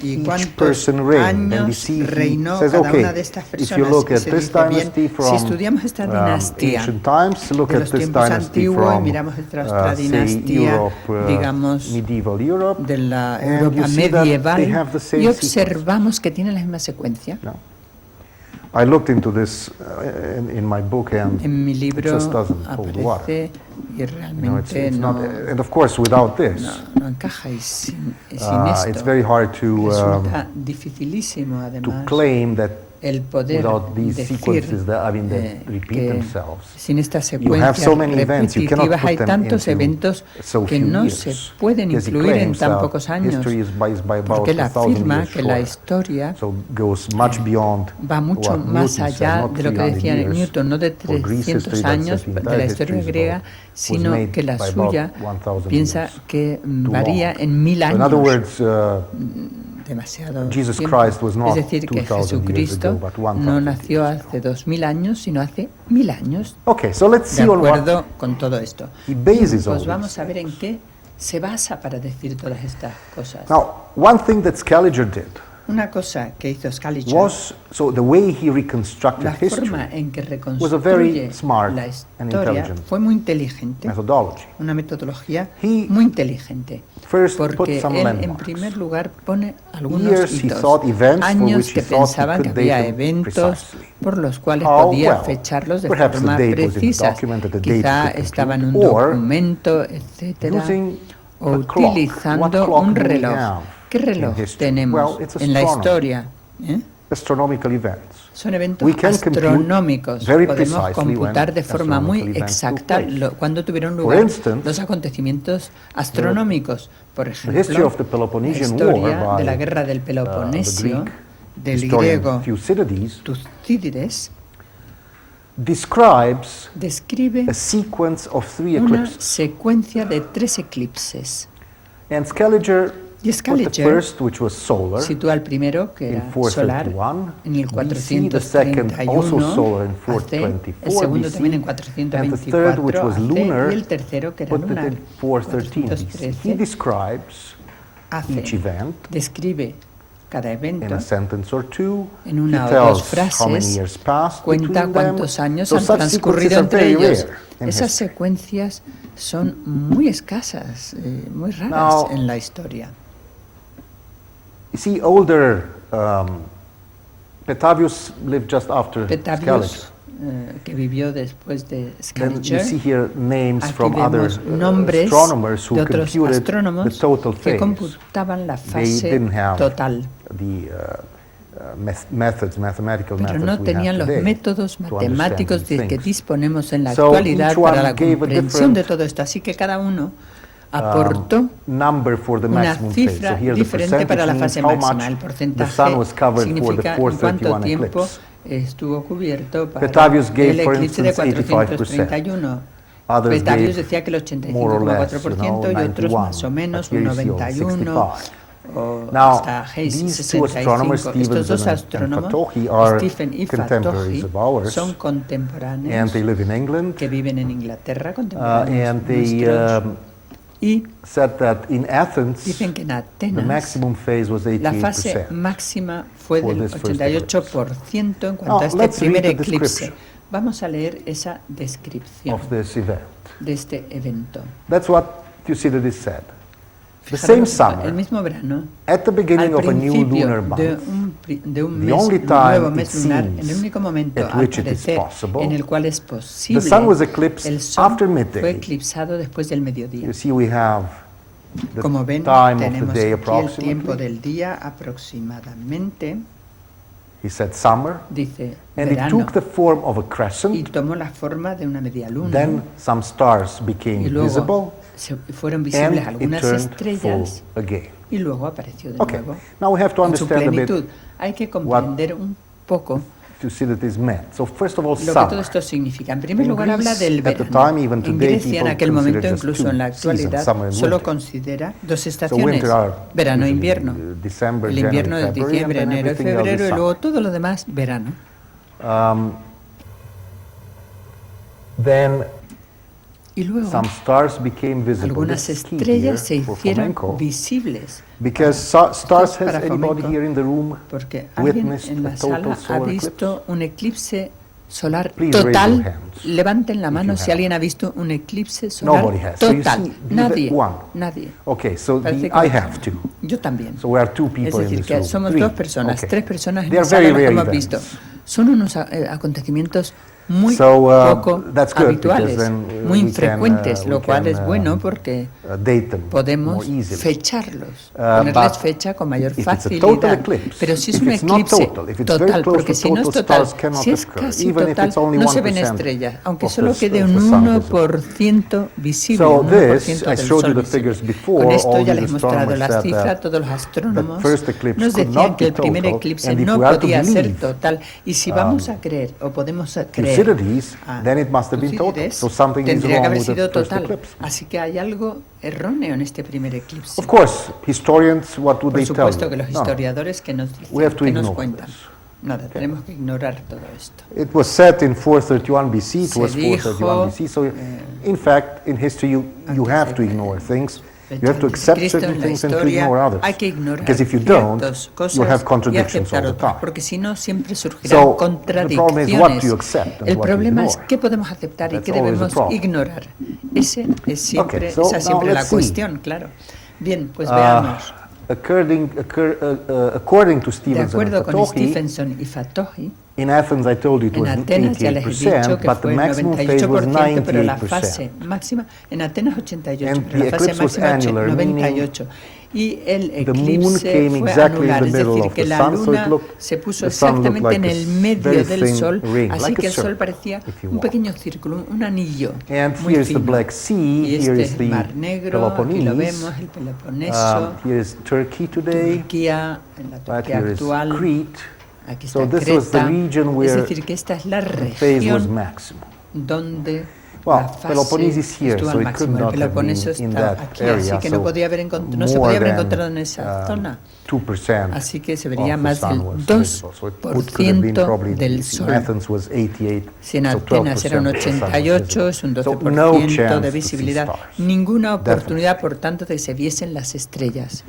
y cuántos años reinó cada una de estas personas. Si estudiamos esta dinastía de los tiempos antiguos y miramos esta otra dinastía, digamos, de la Europa medieval, y observamos que tienen la misma secuencia. En mi libro aparece y realmente no encaja y sin esto. Resulta dificilísimo, además, el poder decir que sin estas secuencias repetitivas hay tantos eventos que no se pueden incluir en tan pocos años, porque él afirma que la historia va mucho más allá de lo que decía Newton, no de 300 años de la historia griega, sino que la suya piensa que varía en 1000 años. Demasiado tiempo. Es decir, que Jesucristo no nació hace 2000 años, sino hace 1000 años. De acuerdo con todo esto. Pues vamos a ver en qué se basa para decir todas estas cosas. Una cosa que hizo Scaliger, la forma en que reconstruye la historia fue muy inteligente, una metodología muy inteligente, porque él en primer lugar pone algunos hitos, años que pensaban que había eventos por los cuales podía fecharlos de forma precisa, quizá estaba en un documento, etcétera, o utilizando un reloj. ¿Qué reloj tenemos en la historia? Son eventos astronómicos. Podemos computar de forma muy exacta cuándo tuvieron lugar los acontecimientes astronómicos. Por ejemplo, la historia de la guerra del Peloponesio, del griego Tucídides, describe una secuencia de 3 eclipses. Y Scaliger sitúa el primero, que era solar, en el 431 AC, el segundo también en 424 AC, y el tercero, que era lunar, 413 AC. Describe cada evento en una o 2 frases, cuenta cuántos años han transcurrido entre ellos. Esas secuencias son muy escasas, muy raras en la historia. Petavius que vivió después de Scaliger. Aquí vemos nombres de otros astrónomos que computaban la fase total, pero no tenían los métodos matemáticos de que disponemos en la actualidad para la comprensión de todo esto. Así que cada uno aportó una cifra diferente para la fase máxima. El porcentaje significa en cuánto tiempo estuvo cubierto para el eclipse de 431. Petavius decía que el 85,4% y otros más o menos un 91, o Now, hasta Hayes these two 65. Estos dos Stevenson and astrónomos, Fattohi, are Stephen y contemporaries Fattohi, of ours, son and contemporáneos they live in England. que viven en Inglaterra, contemporáneos And they nuestros, y said that in Athens, dicen que en the Atenas maximum phase was la fase 88%. máxima fue for del this first 88% en cuanto Now, a este let's primer read the eclipse. description Vamos a leer esa descripción of this event. de este evento. That's what Thucydides said. The Fijaros, same summer, el mismo verano, at the beginning al of a new principio lunar month, de un the mes, only un time nuevo it mes lunar, seems en el único momento at al which it is parecer possible, en el cual es posible, the sun was eclipsed el sol after midday. fue eclipsado después del mediodía. You see, we have the Como ven, time of tenemos the day aquí el tiempo approximately. del día aproximadamente, He said summer, dice and it verano, took the form of a y crescent. tomó la forma de una media luna. Then some stars became Y luego visible, fueron visibles and it algunas turned estrellas full again. y luego apareció de Okay, nuevo now we have to en su understand a bit plenitud. Hay que comprender un poco Thucydides meant. So first of all, lo que todo summer. esto significa. En primer In lugar Greece, habla del at the verano. time, even En today, Grecia en people aquel momento, consider just incluso two en la seasons, actualidad, summer and solo winter. considera dos So estaciones, winter are verano e usually, invierno. December, El invierno January, es February, diciembre, and then enero y everything else is febrero y luego summer. todo lo demás verano. Then Y luego some stars became visible. algunas This is key estrellas here se for hicieron flamenco, visibles. because stars, para has anybody flamenco, here in the room Porque alguien witnessed en a la total sala ha solar visto eclipse? un eclipse solar Please raise your total. hands Levanten la if mano you si have. alguien ha visto un eclipse solar Nobody has. So you total. see, Nadie. one. Nadie. Okay, so Parece que I no. have to. Yo también. So we are two people Es in decir, this que room. somos Three. dos personas, Okay. tres personas en They la are sala very los que rare hemos events. visto. Son unos acontecimientos muy So, poco that's good, habituales, because then, muy we infrecuentes, can, lo we cual can, es bueno porque date them podemos more easily. fecharlos, ponerles But fecha con mayor if it's a total facilidad. eclipse, Pero si es if un it's not eclipse total, if it's very total, close porque to si no es total, total, stars cannot si es occur, casi even if total, it's only no se ven 1% estrellas, aunque of solo the- quede of un the sun visible. 1% visible, So un this, 1% I del showed sol you the visible. figures before. Con esto All ya these les he mostrado astronomers las said cifras, that todos los astrónomos the first eclipse nos could decían not que be el primer total, eclipse and if no we are to podía ser believe, total. Y si vamos a creer o podemos creer Thucydides, a then it must have been total. Tucídides, So something is tendría que wrong haber with the sido first total. eclipse. Así que hay algo erróneo en este primer eclipse. Of course, historians, what do Por they tell supuesto you? que los No, no. historiadores que nos dicen, We have to que nos ignore cuentan. this. Nada, tenemos que ignorar todo esto. It was said in 431 BC, it Se was 431 dijo, BC, so in fact, in history you have to ignore things. You have to accept Cristo certain en la things and to historia ignore others. hay que ignorar Because if you don't, ciertas you'll cosas have y contradictions aceptar all the otras, time. porque si no siempre So, surgirán the problem is what contradicciones. you accept and El what you problema es ignore. qué podemos aceptar y That's qué always the debemos problem. ignorar. Esa es siempre Okay, so now la let's see. cuestión, claro. Bien, pues veamos. According to De Stevenson and acuerdo con Fattohi, Stephenson y Fattohi, in Athens I told you it en was Atenas ya les he dicho 88%, que but the fue maximum phase was 98%, pero la fase 98%. máxima, en Atenas 88, And pero la the fase eclipse was máxima annular, 98. Y el the moon eclipse came fue exactly in anular, the es middle decir, of que the la sun, so luna it looked, se puso the sun looked exactamente en like el a medio very del thin sol, ring, así like que a el sol circle, parecía if you un want. pequeño círculo, un anillo And muy here's the fino. Black Sea, Y here este is es the Mar Negro, aquí lo Peloponnese, vemos, el Peloponeso, here is Turkey today, Turquía, en la right Turquía here is actual. Crete. Aquí So está this was the Creta, region es where decir, que esta es la the phase was región maximum. donde Well, la fase Peloponneso is here, estuvo so al it could máximo. El not have Peloponeso been in está that aquí, area, así que no, so no se podía more haber than, encontrado en esa zona. 2% Así que se vería of the más del sun was visible. So it could have been 2% probably, del in sol. Athens was 88, Si en so Atenas era un 12% of the sun was 88, es un visible. So 12% no de chance to see visibilidad. stars. Ninguna oportunidad, Definitely. por tanto, de que se viesen las estrellas.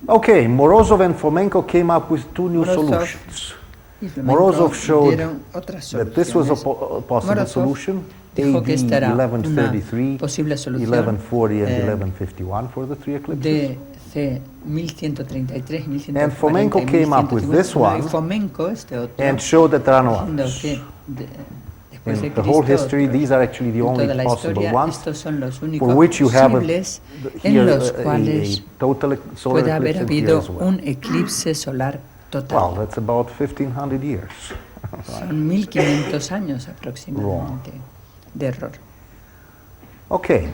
Okay, Morozov and Fomenko came up with two new Morozov solutions. Y Flamenco Morozov showed dieron otras that this was a soluciones. possible Morozov solution. dijo que esta era una 1133, posible solución 1140 and 1151 for the three eclipses. de C 1133 y 1140 And Fomenko y came up with this 1151, one y Fomenko, este otro, and showed that there are no diciendo others. que después de In the whole Cristo, history, these are actually the en only toda la possible historia, ones estos son los for únicos which you have posibles here en los a cuales total solar puede haber eclipse and here habido as well. un eclipse solar Well, total. that's about 1500 years. Son 1500 años aproximadamente de error. Okay,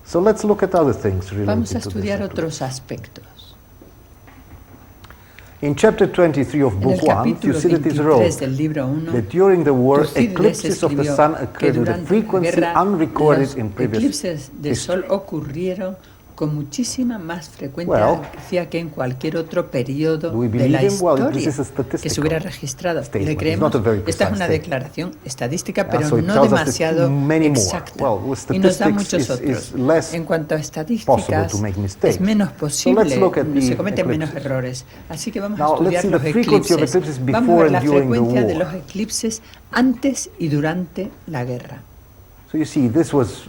so let's look at other things related Vamos a to this estudiar eclipse. otros aspectos. In chapter 23 of En Book el 1, capítulo Thucydides 23 wrote del libro 1, that during the war, Tucídides eclipses of the escribió sun que occurred with a durante la frequency guerra unrecorded los in previous eclipses del history. sol ocurrieron con muchísima más frecuencia que en cualquier otro periodo de la historia que se hubiera registrado. Le creemos, esta es una declaración estadística, pero no demasiado exacta, y nos da muchos otros. En cuanto a estadísticas, es menos posible, se cometen menos errores. Así que vamos a estudiar los eclipses. Vamos a ver la frecuencia de los eclipses antes y durante la guerra.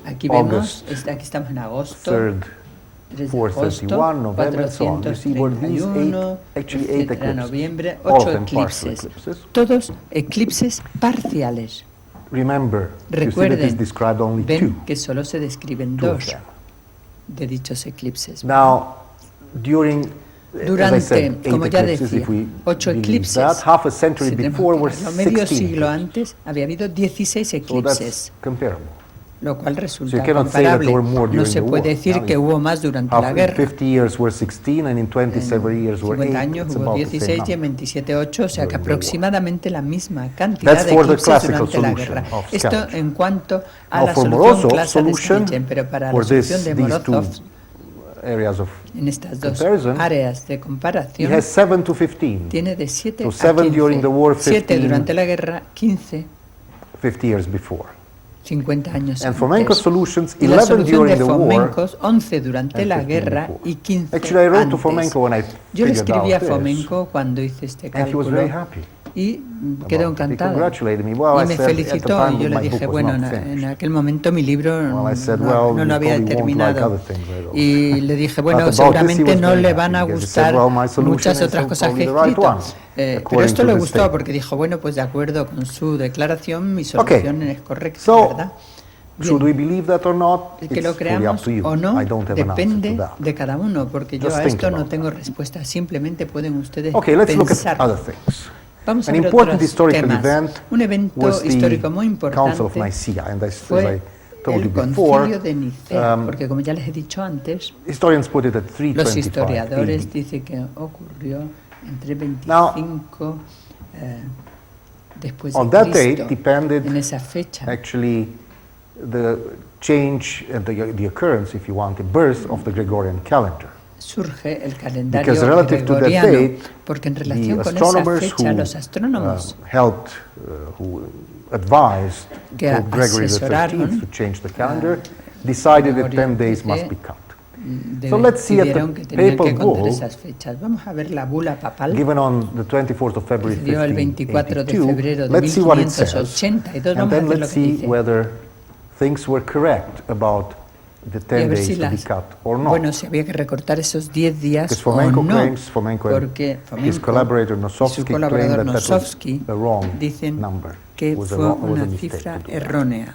Aquí vemos, aquí estamos en agosto, 3 de agosto, 431, etcétera, noviembre, 8 eclipses, todos eclipses parciales. Recuerden, ven que solo se describen 2 de dichos eclipses. Durante, como ya decía, 8 eclipses, si tenemos medio siglo antes, había habido 16 eclipses, lo cual resulta comparable. No se puede decir que hubo más durante la guerra. En 50 años hubo 16 y en 27, 8, o sea que aproximadamente la misma cantidad de eclipses durante la guerra. Esto en cuanto a la solución clásica de Stitchen, pero para la solución de Morozov, en estas 2 áreas de comparación, tiene de 7 a 15. 7 durante la guerra, 15 50 años antes. Y la solución de Fomenkos, 11 durante la guerra y 15 antes. Yo le escribí a Fomenko cuando hice este cálculo y quedó encantado. Y me felicitó y yo le dije, bueno, en aquel momento mi libro no lo había terminado. Y le dije, bueno, seguramente no le van a gustar muchas otras cosas que he escrito. Pero esto le gustó porque dijo, bueno, pues de acuerdo con su declaración, mi solución es correcta, ¿verdad? Bien. Que lo creamos o no depende de cada uno, porque yo a esto no tengo respuesta, simplemente pueden ustedes pensar. Vamos a ver otros temas. Un evento histórico muy importante fue el concilio de Nicea, porque como ya les he dicho antes, los historiadores dicen que ocurrió entre 25 después de Cristo. En esa fecha, the change and the occurrence, if you want, the birth of the Gregorian calendar. Surge el calendario gregoriano, porque en relación con esa fecha los astrónomos que asesoraron to change the calendar decided that 10 days must be counted. So let's see at the papal bull Vamos a ver la bula papal given on the 24th of February dio el 24 de febrero de 1582. And then let's see whether things were correct about the 10 days to be cut or not. Bueno, si había que recortar esos 10 días o no, porque Fomenko y su colaborador Nosovsky dicen que fue una cifra errónea.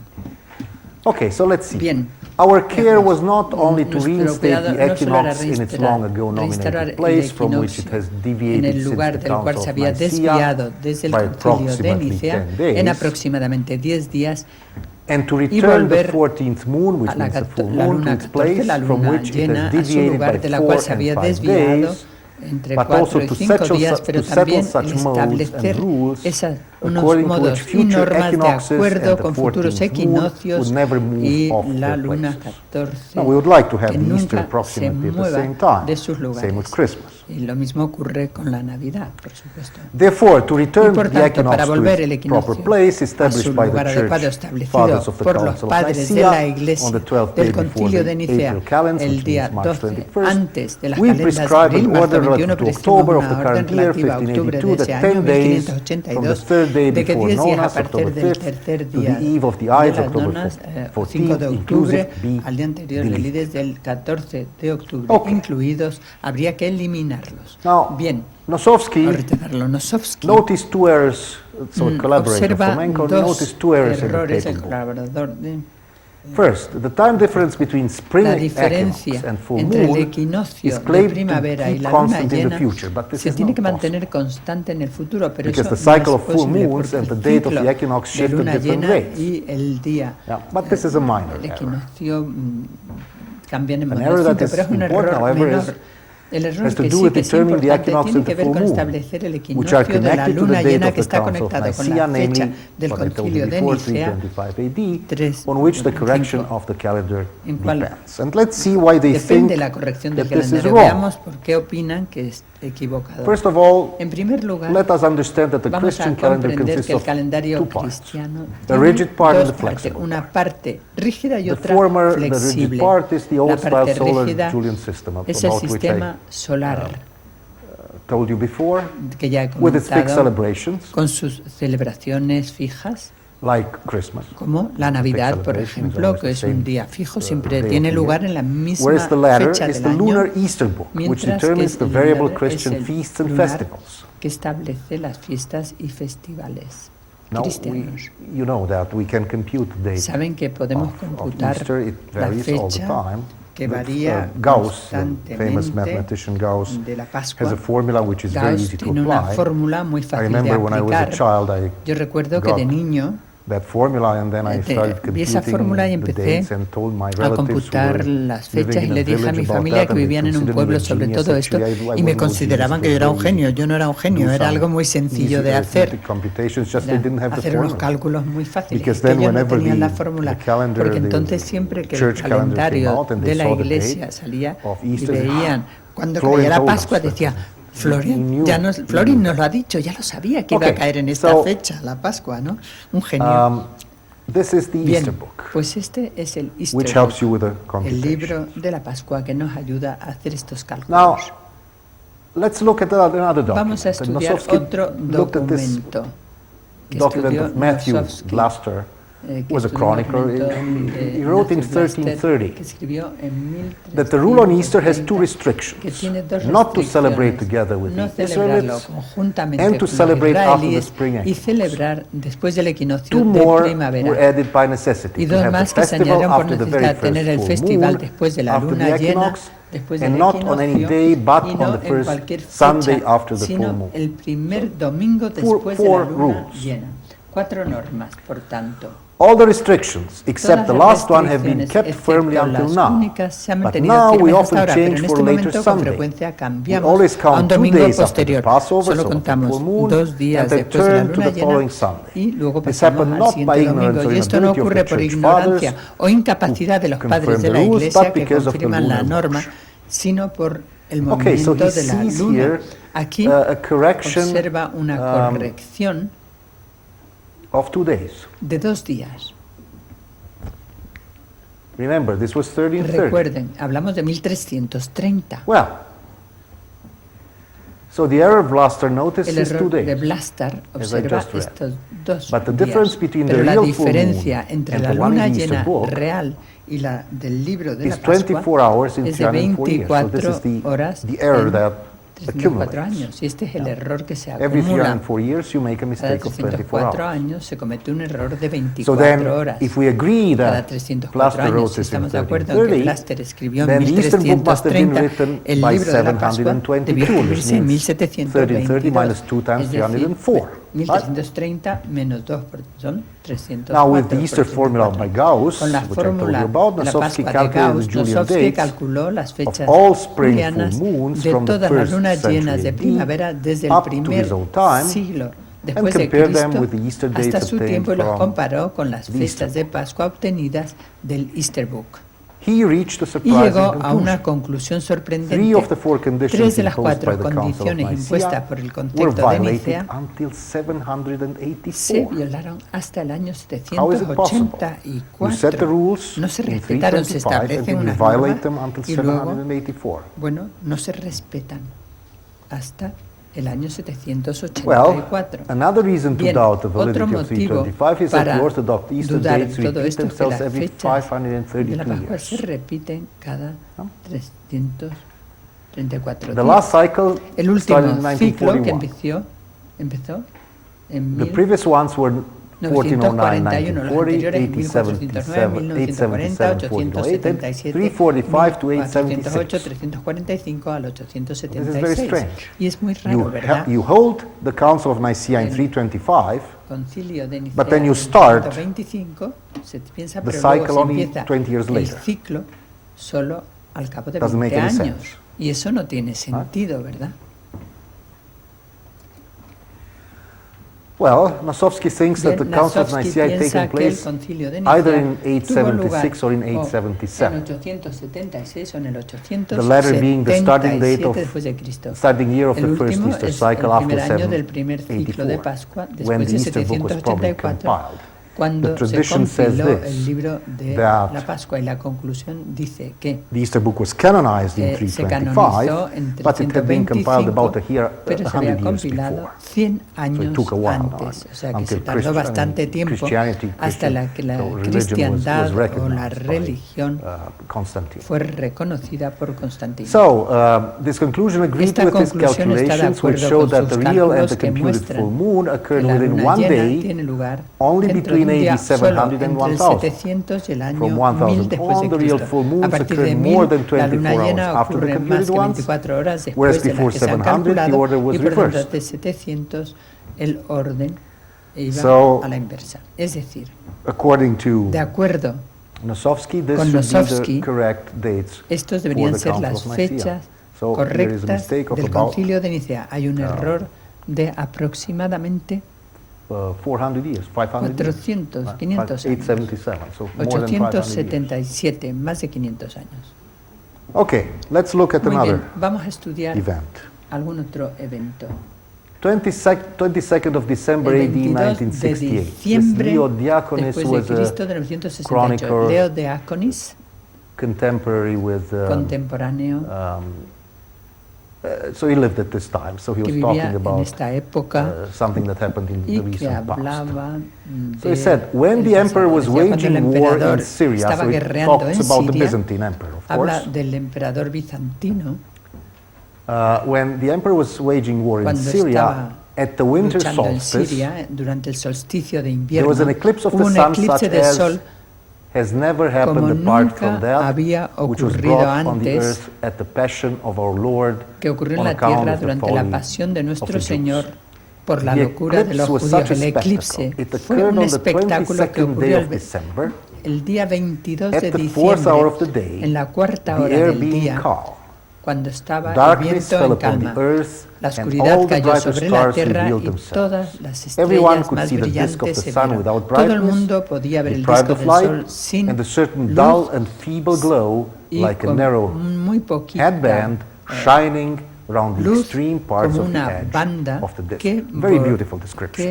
Okay, so let's see. Bien. Our care was not only to reinstate the equinox in its long ago nominated place from which it has deviated since the Council of Nicaea by approximately 10 days, en aproximadamente 10 días, and to return the 14th moon, which means the full moon, to its place from which it has deviated by 4 and 5 days, entre 4 y 5 días, pero también establecer unos modos y normas de acuerdo con futuros equinoccios y la luna 14, que nunca se mueva de sus lugares. Y lo mismo ocurre con la Navidad, por supuesto. Y por tanto, para volver el equinoccio a su lugar adecuado, establecido por los padres de la Iglesia del Concilio de Nicea el día 12, antes de las calendas de abril, marzo 21, prescribimos una orden relativa a octubre de ese año, 1582, de que 10 días a partir del tercer día de las nonas, 5 de octubre, al día anterior del IDES del 14 de octubre, incluidos, habría que eliminarlos. Bien, Nosovsky noticed 2 errors, so the collaborator Fomenko noticed 2 errors in the paper. First, the time difference between spring equinox and full moon is claimed to be constant in the future, but this is not possible, because the cycle of full moons and the date of the equinox shift at different rates. But this is a minor error. Cambian en An error that is important, however, is El error que sí que es importante tiene que ver con establecer el equinoccio de la luna llena que está conectado con la fecha del concilio de Nicea, 3 en cual depende la corrección del calendario. Veamos por qué opinan que es equivocado. En primer lugar, vamos a comprender que el calendario cristiano tiene dos partes, una parte rígida y otra flexible. La parte rígida es el sistema solar, que ya he comentado, con sus celebraciones fijas, como la Navidad, por ejemplo, que es un día fijo, siempre tiene lugar en la misma fecha del año, mientras que el lunar es el lunar que establece las fiestas y festivales cristianos. Saben que podemos computar la fecha, que varía constantemente, de la Pascua. Gauss tiene una fórmula muy fácil de aplicar. Yo recuerdo que de niño vi esa fórmula y empecé a computar las fechas y le dije a mi familia que vivían en un pueblo sobre todo esto y me consideraban que yo era un genio. Yo no era un genio, era algo muy sencillo de hacer unos cálculos muy fáciles. Que ellos no tenían la fórmula, porque entonces siempre que el calendario de la iglesia salía y veían, cuando caía la Pascua decía: Florin nos lo ha dicho, ya lo sabía que iba a caer en esta fecha, la Pascua, ¿no? Un genio. Bien, pues este es el Easter Book, el libro de la Pascua que nos ayuda a hacer estos cálculos. Vamos a estudiar otro documento que estudió Nosovsky, was a chronicler. He wrote in 1330 that the rule on Easter has two restrictions: not to celebrate together with the Israelites and to celebrate after the spring equinox. Two more were added by necessity, to have the festival after the very first full moon, after the equinox, and not on any day but on the first Sunday after the full moon. Four rules. 4 normas, por tanto. All the restrictions, except the last one, have been kept firmly until now. But now we often change for later Sunday. We always count 2 days after the Passover, so the full moon, and then turn to the following Sunday. This happened not by ignorance or inability of the church fathers who confirmed the rules, but because of the lunar norma. Okay, so he sees here a correction of 2 days. De 2 días. Remember, this was 1330. Recuerden, hablamos de 1330. Well, so the error Blaster notices is 2 days. El error de Blaster observa estos 2 But the difference días. Between Pero the la real diferencia entre la luna llena real y la del libro de la Pascua es de 24 horas en 304 años, y este es el error que se acumula. Cada 304 años se comete un error de 24 horas. Cada 304 años, si estamos de acuerdo en que Blaster escribió en 1330, el libro de la Pascua debió escribirse en 1722, es decir, 1330 menos 2 son 304. Now with the Easter formula by Gauss, con la which I told fórmula you about, de la Nosovsky Pascua de calculated Gauss, the Julian Nosovsky dates calculó las fechas of all spring julianas full moons de from the todas las first lunas llenas de century primavera desde el up to primer his own time, siglo and después de compared them Cristo with the Easter dates hasta su obtained tiempo, y los from comparó con las the Easter fechas de Pascua obtenidas del Easter Book. He reached a Y surprising llegó a conclusion. una conclusión 3 sorprendente. of the 4 conditions 3 de las imposed 4 by the Council of condiciones impuestas Nicaea por el were contexto de violated Nicea until se 784. violaron hasta el año How is it possible? You set the 784. rules No se in respetaron, se 325 and establecen then you unas violate them normas until y luego, 784. bueno, no se respetan hasta el año Well, 784. another reason to Bien, doubt the otro validity of motivo 325 is that para the Orthodox Easter dudar dates todo repeat esto es que themselves las every fechas de 532 la Pascua se years. repiten cada 334 The días. last cycle El started último in ciclo que 1941. empezó en The previous ones were 1409, 1941, los 1940, anteriores 1879, 1940, 877, 877, 345 to 808, 876. 345 al This is very 876. strange. Y es muy raro, ¿verdad? You hold the Council of Nicaea in 325, Concilio de Nicea but then you en start 125, se piensa, the pero luego cycle se only empieza 20 years el later. ciclo solo al cabo de Doesn't 20 make any años. sense. Y eso no tiene sentido, ¿verdad? Well, Nosovsky thinks that the Council of Nicaea had taken place either in 876 or in 877. En 876 o en el 877 The latter being the starting date of después de Cristo. starting year of the first Easter cycle after El primer año del primer ciclo de Pascua, 784, when después the de Easter book was probably 784, compiled. cuando The se tradition says compiló this, el libro de that la Pascua, y la conclusión dice que the Easter book was canonized in se canonizó en 325, but it had been compiled about 325, pero se había 100 years compilado before. 100 años So it took a while, antes. O sea que se until tardó bastante tiempo hasta que la cristiandad o la religión fue reconocida por Constantino. So, this conclusion agreed Esta with his conclusión está de calculations, which acuerdo showed con that the sus real and cálculos the que computed muestran full moon occurred que la within luna one llena day, tiene lugar only dentro de between un día AD solo 700 and entre el 1000. 700 y el año From 1000 1000 después de on, the real Cristo. full A moons partir occurred de more 1000, than la luna 24 llena hours after the ocurre más computed que ones, 24 horas whereas después de before la que se han 700 the calculado, order was y por reversed. tanto de 700 el orden iba So, a la inversa. Es decir, according to de acuerdo Nosovsky, this con should be Nosovsky, the correct dates estos for deberían the ser Council las of Nicaea. fechas So there is a correctas mistake of del about concilio de Nicea. Hay un error de aproximadamente 400 years, 500 400, years. 500 años. 877, so more than 500 years. 877, más de 500 años. Okay, let's look at Muy another bien, vamos a estudiar event. algún otro evento. 22nd of December El AD 22 de 1968. This diciembre Leo Diaconis después de was Cristo a de 968. chronicler Leo Diaconis, contemporary with contemporáneo, so he lived at this time, so he que was vivía talking en about esta época something that happened in y the que recent past. hablaba So he said, when the emperor was waging war in Syria, estaba so he guerreando talks en about the Siria, Byzantine emperor, of habla course. del emperador bizantino, When the emperor was waging war in cuando Syria, estaba at the winter luchando en solstice, Siria durante el solsticio de there invierno, was an eclipse of hubo the un sun eclipse such de as sol has never como happened apart nunca from that, había which was ocurrido brought on the antes, earth at the passion of our Lord que ocurrió en on la account tierra of the durante la folly pasión de of nuestro the Jews. Señor por la The locura de los eclipse was judíos. such a El eclipse spectacle. It fue occurred un on the espectáculo que 22nd day ocurrió of December, el día 22 at de the fourth hour of the diciembre, day, en la cuarta the hora air del being día, calm. cuando estaba el Darkness viento fell en upon calma. the earth, La and oscuridad all the cayó brighter sobre la stars tierra revealed y themselves. todas las Everyone estrellas could más see the disk of brillantes the se sun vieron. without Todo el brightness, mundo podía ver el deprived disco of del light, sol sin and a certain luz dull and feeble glow, y like a con narrow muy poquita headband shining around the luz, extreme parts como of the una edge banda of the disc. que, Very beautiful description.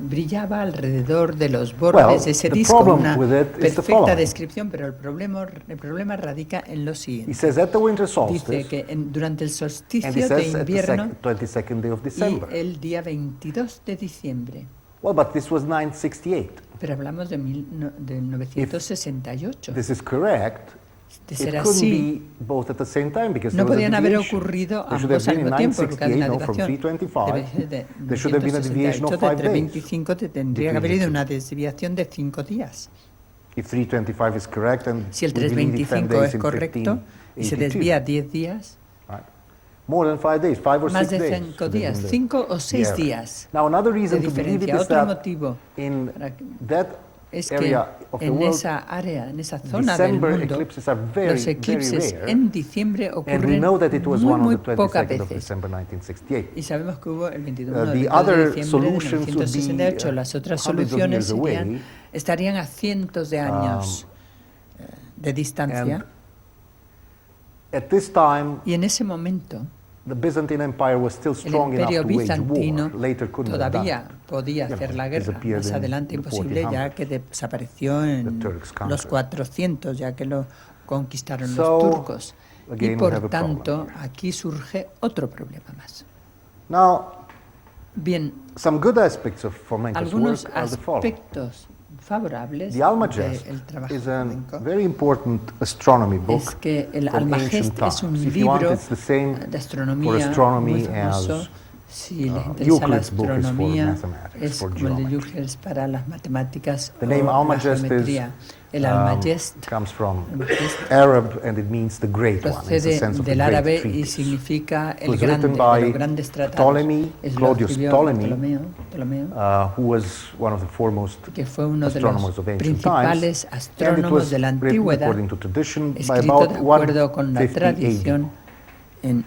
brillaba alrededor de los bordes de ese the disco. problem Una with it is the perfecta following. descripción, pero el problema radica en lo He siguiente. says at the winter Dice solstice, que durante el and he solsticio de says at the invierno 22nd day of y December. el día 22 de diciembre. Well, but this was 968. Pero hablamos de 968. This is correct. De It ser couldn't así, be both at the same time because no there was a podían haber deviation. ocurrido There should have ambos been al in mismo tiempo, porque hay 968, una no, from deviación. 325. There should have been a deviation of 5 de days. 325 tendría que haber habido una desviación de 5 días. If 325 is correct, and Si el we believe it 10 325 days es in correcto y se 1582. desvía 10 días, Right. More than 5 days, 5 or 6 más de days. 5 should have días, been the- 5 o 6 the error. días Now, another de reason to believe it diferencia. is Otro that motivo in para that es que area of the en world, esa área, en esa zona del December mundo, eclipses are very, los eclipses very rare, en diciembre and we ocurren know that it was muy, one muy on the pocas 22nd of veces. December 1968. Y sabemos que hubo el 22 The de diciembre other de solutions would be 1968. Las otras hundreds of soluciones years away. estarían a cientos de años de distancia. At this time, Y en ese momento, the Byzantine Empire was still el strong enough imperio to wage bizantino war. Later couldn't have todavía done. podía hacer la guerra. disappeared Más in adelante the imposible, ya 1400. que desapareció en The Turks conquered. los 400, ya que lo conquistaron So, los turcos. again, Y we have por a tanto, aquí surge otro problema más. Now, Bien, some good aspects of Fomenko's algunos work are the following. aspectos favorables The Almagest del trabajo is de a Fomenko very important astronomy book es que el from Almagest ancient es un times. If you want, libro it's the same de for astronomía astronomy muy famoso. as Si les interesa la Euclid's book is for astronomía, mathematics, es for como el de geometry. Euclid para las matemáticas The name o la Almagest is geometría. El Almagest comes from Almagest Arab, and it means the great one. It's the procede sense of the del great árabe y treatise. significa It el was grande, written de by los grandes tratados. Ptolemy, Es lo Claudius escribió Ptolemy, Ptolomeo, who was one of the foremost que fue uno de astronomers los of ancient principales times, and it astrónomos was de la written antigüedad, according to tradition by escrito about de acuerdo con la 150 AD. tradición en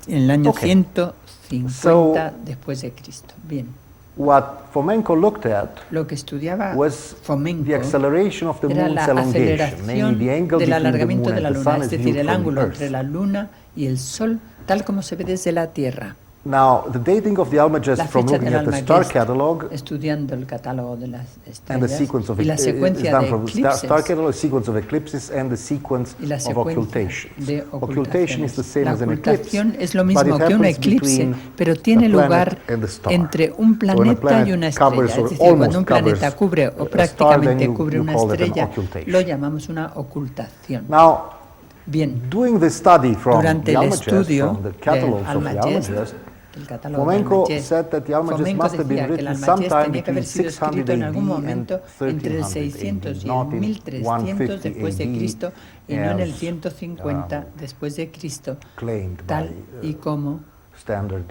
el año 150 después de Cristo. Bien. What Fomenko looked at lo que estudiaba was Fomenko the acceleration of the era moon's la elongation, namely the angle del between the alargamiento moon de la and the luna, sun es is decir, viewed el from the ángulo Earth. entre la luna y el sol, tal como se ve desde la Tierra. Now, the dating of the Almagest La from fecha looking del at the star Almagest, catalog estudiando el catálogo de las and the estrellas sequence of y la is secuencia done de from eclipses star catalog, sequence of eclipses and the sequence y la of secuencia occultations. de Occultation is the same La as an eclipse, ocultación es lo but mismo it que un happens eclipse, between pero tiene a planet lugar and the star. entre un So when a planeta y una planet estrella. covers Es or decir, cuando almost un planeta covers cubre o a star, then prácticamente you cubre una call that an estrella, occultation. lo llamamos una ocultación. Now, Bien, doing the study from durante the el Almagest, estudio from the del catalogs of the Almagest, Almagest, el catálogo del Fomenko Almagest, said that the Almagest Fomenko must have been decía que el written Almagest sometime tenía que haber between sido 600 escrito en algún AD momento and entre el 1300 600 AD, y not el in 1300 150 después de AD Cristo y no en el as, 150 después de Cristo, claimed tal by y como standard.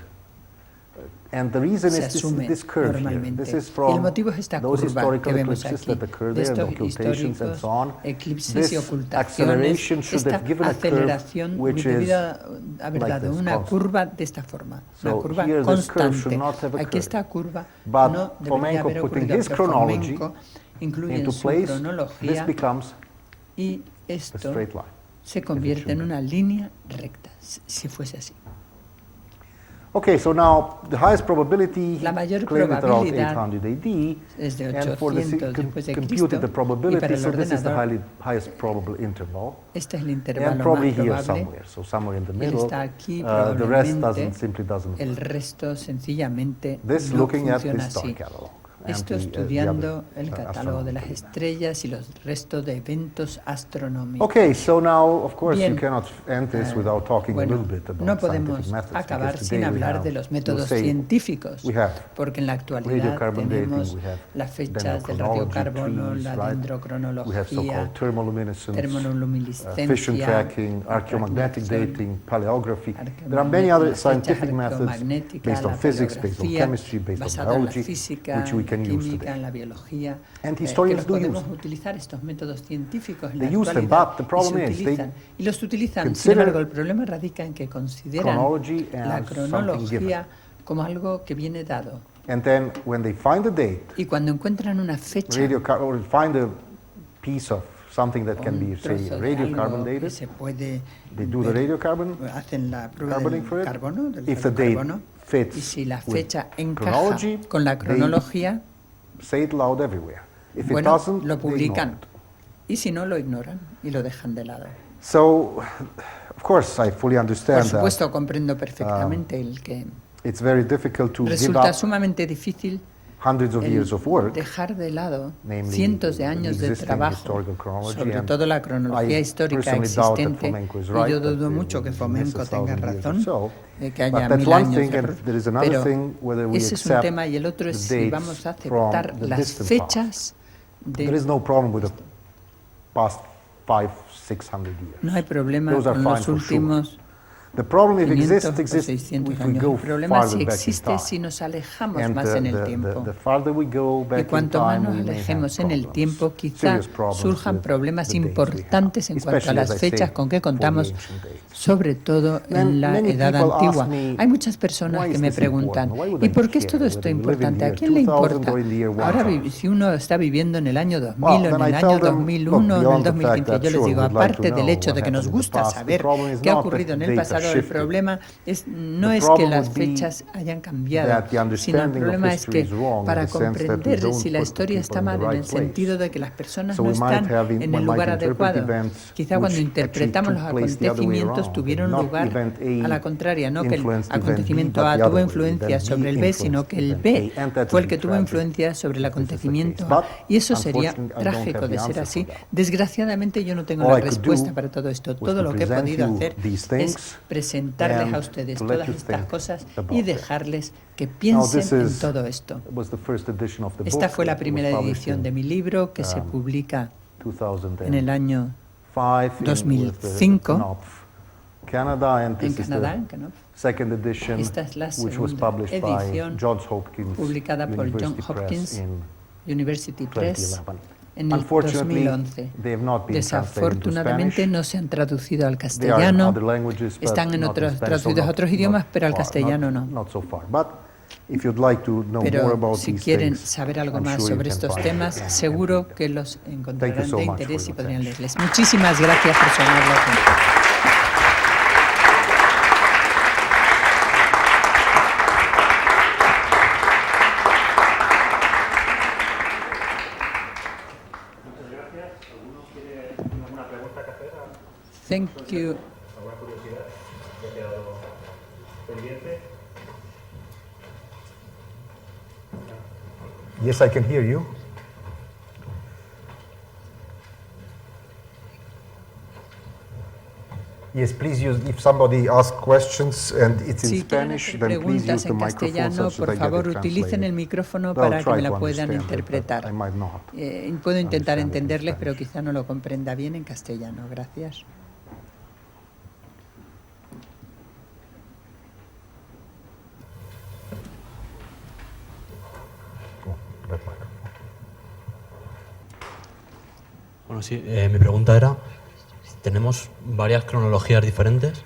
And the reason se is asume this curve here. normalmente. This is Y el from motivo es esta those curva historical que vemos eclipses aquí, that occur de there, the estos occultations and so on. históricos eclipses This y ocultaciones. acceleration should Esta have given a curve aceleración which debido is a haber like dado this, una constant. curva de esta forma, una So curva here this curve should constante. not have Aquí occurred. esta curva But no debería Fomenko haber putting ocurrido, his pero chronology Fomenko incluye en into su place, this cronología becomes y a esto straight line. se convierte en una línea recta, si fuese así. Okay, so now the highest probability La mayor claimed it around probabilidad 800 AD, es de and for the 800 después de Cristo, computed the y para probability, el so this is the ordenador, highest probable interval, este es el and intervalo probably más here probable. somewhere, so somewhere in the Él middle. está aquí The rest probablemente, simply doesn't el work. resto sencillamente This no looking at funciona the star así. catalog. Esto and the estudiando other, el catálogo de las astronomical. estrellas y los restos de eventos astronómicos. Okay, so now, of course, Bien. you cannot end this without talking a Bueno, little bit about no podemos scientific methods, acabar because sin today we hablar have, de los we'll métodos say, científicos, we have porque en la actualidad radiocarbon dating, tenemos we have las fechas del dendrochronology radiocarbono, trees, la right? We have dendrocronología, so-called thermoluminescence, termoluminiscencia, fission tracking, archaeomagnetic refracción, dating, paleography. There are many other scientific methods based on physics, based on chemistry, based on basada en la biology, física, which we can use química, today. en la biología, And que historians los do use podemos them. utilizar estos métodos científicos en They la use them, actualidad but the problem y se is they utilizan. Y los utilizan, sin consider embargo, el problema radica en que consideran chronology la as something cronología given. como algo que viene dado. And then when they find a date, Y cuando encuentran una fecha, or find a piece of something that can be, un say, trozo de radiocarbon algo que dated, se puede they do the ver, radiocarbon hacen la prueba carboning for del it. carbono, del If the date radiocarbono, fits y si la with fecha encaja chronology, con la they cronología, say it loud everywhere. If it bueno, doesn't, lo they ignore publican. it. Y si no, lo ignoran y lo dejan de lado. So, of course, I fully Por understand that supuesto, comprendo perfectamente el que it's very difficult to give resulta up sumamente difícil hundreds of years of work, dejar de lado namely cientos de años de existing trabajo, historical chronology, sobre and todo la cronología I histórica personally doubt that existente, Fomenko is y right, yo that dudo they mucho que will Fomenko miss tenga 1,000 years or razón, so. de que haya But that's 1000 one años thing, de and error. there is another Pero thing whether we ese es un accept tema, y el otro es the si dates vamos a from aceptar the las distant fechas There is de... no problem with the past 500-600 years. No hay problema Those are con fine los for sure. últimos The problem if 500 o exists, 600 if we años. go El problema farther si back in existe time. si nos alejamos And más en el tiempo. the farther we go back Y in cuanto más time, nos we may alejemos have en el problems, tiempo, quizá serious problems surjan with problemas the dates we importantes have, en cuanto a especially, las as I say, fechas con que for the contamos, ancient days. sobre todo en la Many edad people ask antigua. me, Hay muchas personas why que is me this preguntan, important? Why would ¿y I por qué es care todo esto whether we live in importante? the ¿A year quién le 2000 importa? or in the year Ahora, 1000? si uno está viviendo en el año 2000 Well, o en then el I año tell them, 2001 o en el beyond the fact 2015, that, yo les sure, digo, we'd like to aparte del know hecho de what que nos happened in the gusta past, the saber problem is qué ha not that ocurrido en el data pasado, el shifted. problema no The es que problem las would be fechas hayan cambiado, that the sino el understanding of problema es history que is wrong in para the sense that we comprender don't si la put the historia people está in the mal en right el place. sentido de que las personas So no we might están have en el one lugar might interpret adecuado. events Quizá cuando which interpretamos los actually took place the other way acontecimientos around, tuvieron not lugar event A a la contraria, no que el influenced event B, acontecimiento but A the tuvo other way, influencia event sobre B el B, sino que el influenced B event A, and that fue would el que be tuvo tragic influencia sobre el if this is the acontecimiento case. A. But, Y eso sería unfortunately, I don't trágico have de the ser answer así. for that. Desgraciadamente yo no tengo All la I could respuesta do para todo esto. was Todo to lo que he present podido you hacer these things es presentarles and a ustedes to let todas you estas think cosas about y it. dejarles que Now, piensen this en is- todo esto. was the first edition of the Esta book. fue la It was primera published edición in de mi libro que se publica 2005 en el año in- 2005 with the Knopf, Canada, and en this is Canadá, the en Knopf, second edition, Esta es la which was segunda published by edición Johns Hopkins publicada por University Johns Hopkins Press in University Press 2011. en el 2011. Desafortunadamente no se han traducido al castellano, están traducidos a otros idiomas, pero al castellano no. Pero si quieren saber algo más sobre estos temas, seguro que los encontrarán de interés y podrían leerles. Muchísimas gracias por su amable atención. Thank you. ¿Alguna curiosidad? ¿Me ha quedado pendiente? Yes, I can hear you. Yes, please use, if somebody asks questions and it's in Spanish, then please use the microphone so por favor, utilicen el micrófono para que me la puedan interpretar. Puedo intentar entenderles, pero quizá no lo comprenda bien en castellano. Gracias. Bueno, sí, mi pregunta era, tenemos varias cronologías diferentes,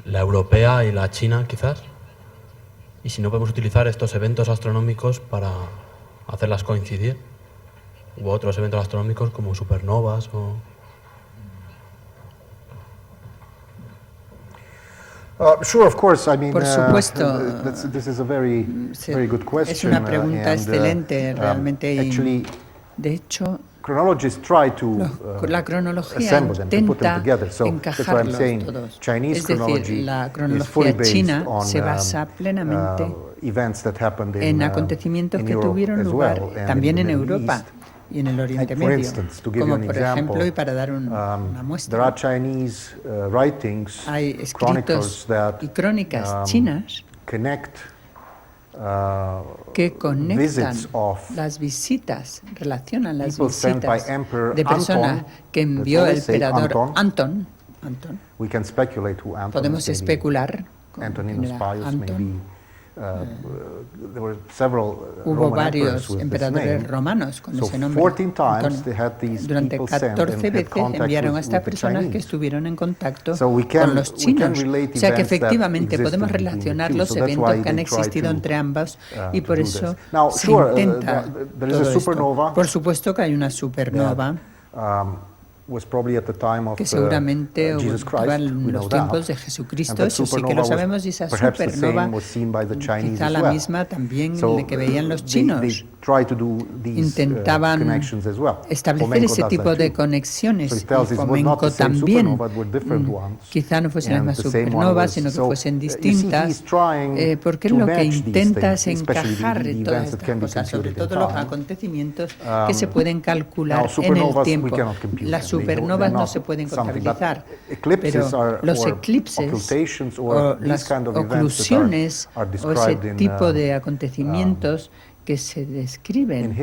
la europea y la china quizás, y si no podemos utilizar estos eventos astronómicos para hacerlas coincidir, u otros eventos astronómicos como supernovas o... Sure, of course. I mean, por supuesto, this is a very good question. Es una pregunta excelente, realmente. Actually, de hecho, la cronología intenta encajarlos todos. Es decir, la cronología china se basa plenamente en acontecimientos que tuvieron lugar también en Europa y en el Oriente Medio, como por ejemplo, y para dar una muestra, hay escritos y crónicas chinas que conectan las visitas, relacionan las visitas de personas que envió el emperador Antón. Podemos especular con Antón. Hubo varios emperadores romanos con ese nombre. Durante 14 veces enviaron a estas personas que estuvieron en contacto con los chinos. O sea que efectivamente podemos relacionar los eventos que han existido entre ambos y por eso se intenta todo esto. Por supuesto que hay una supernova que seguramente ocurría en los tiempos de Jesucristo, eso sí que lo sabemos, y esa supernova, quizá la misma también que veían los chinos. Intentaban establecer ese tipo de conexiones, y Fomenko también, quizá no fuesen las mismas supernovas, sino que fuesen distintas, porque lo que intenta es encajar todas estas cosas, sobre todo los acontecimientos que se pueden calcular en el tiempo. Las supernovas no se pueden contabilizar, pero los eclipses o las oclusiones o ese tipo de acontecimientos que se describen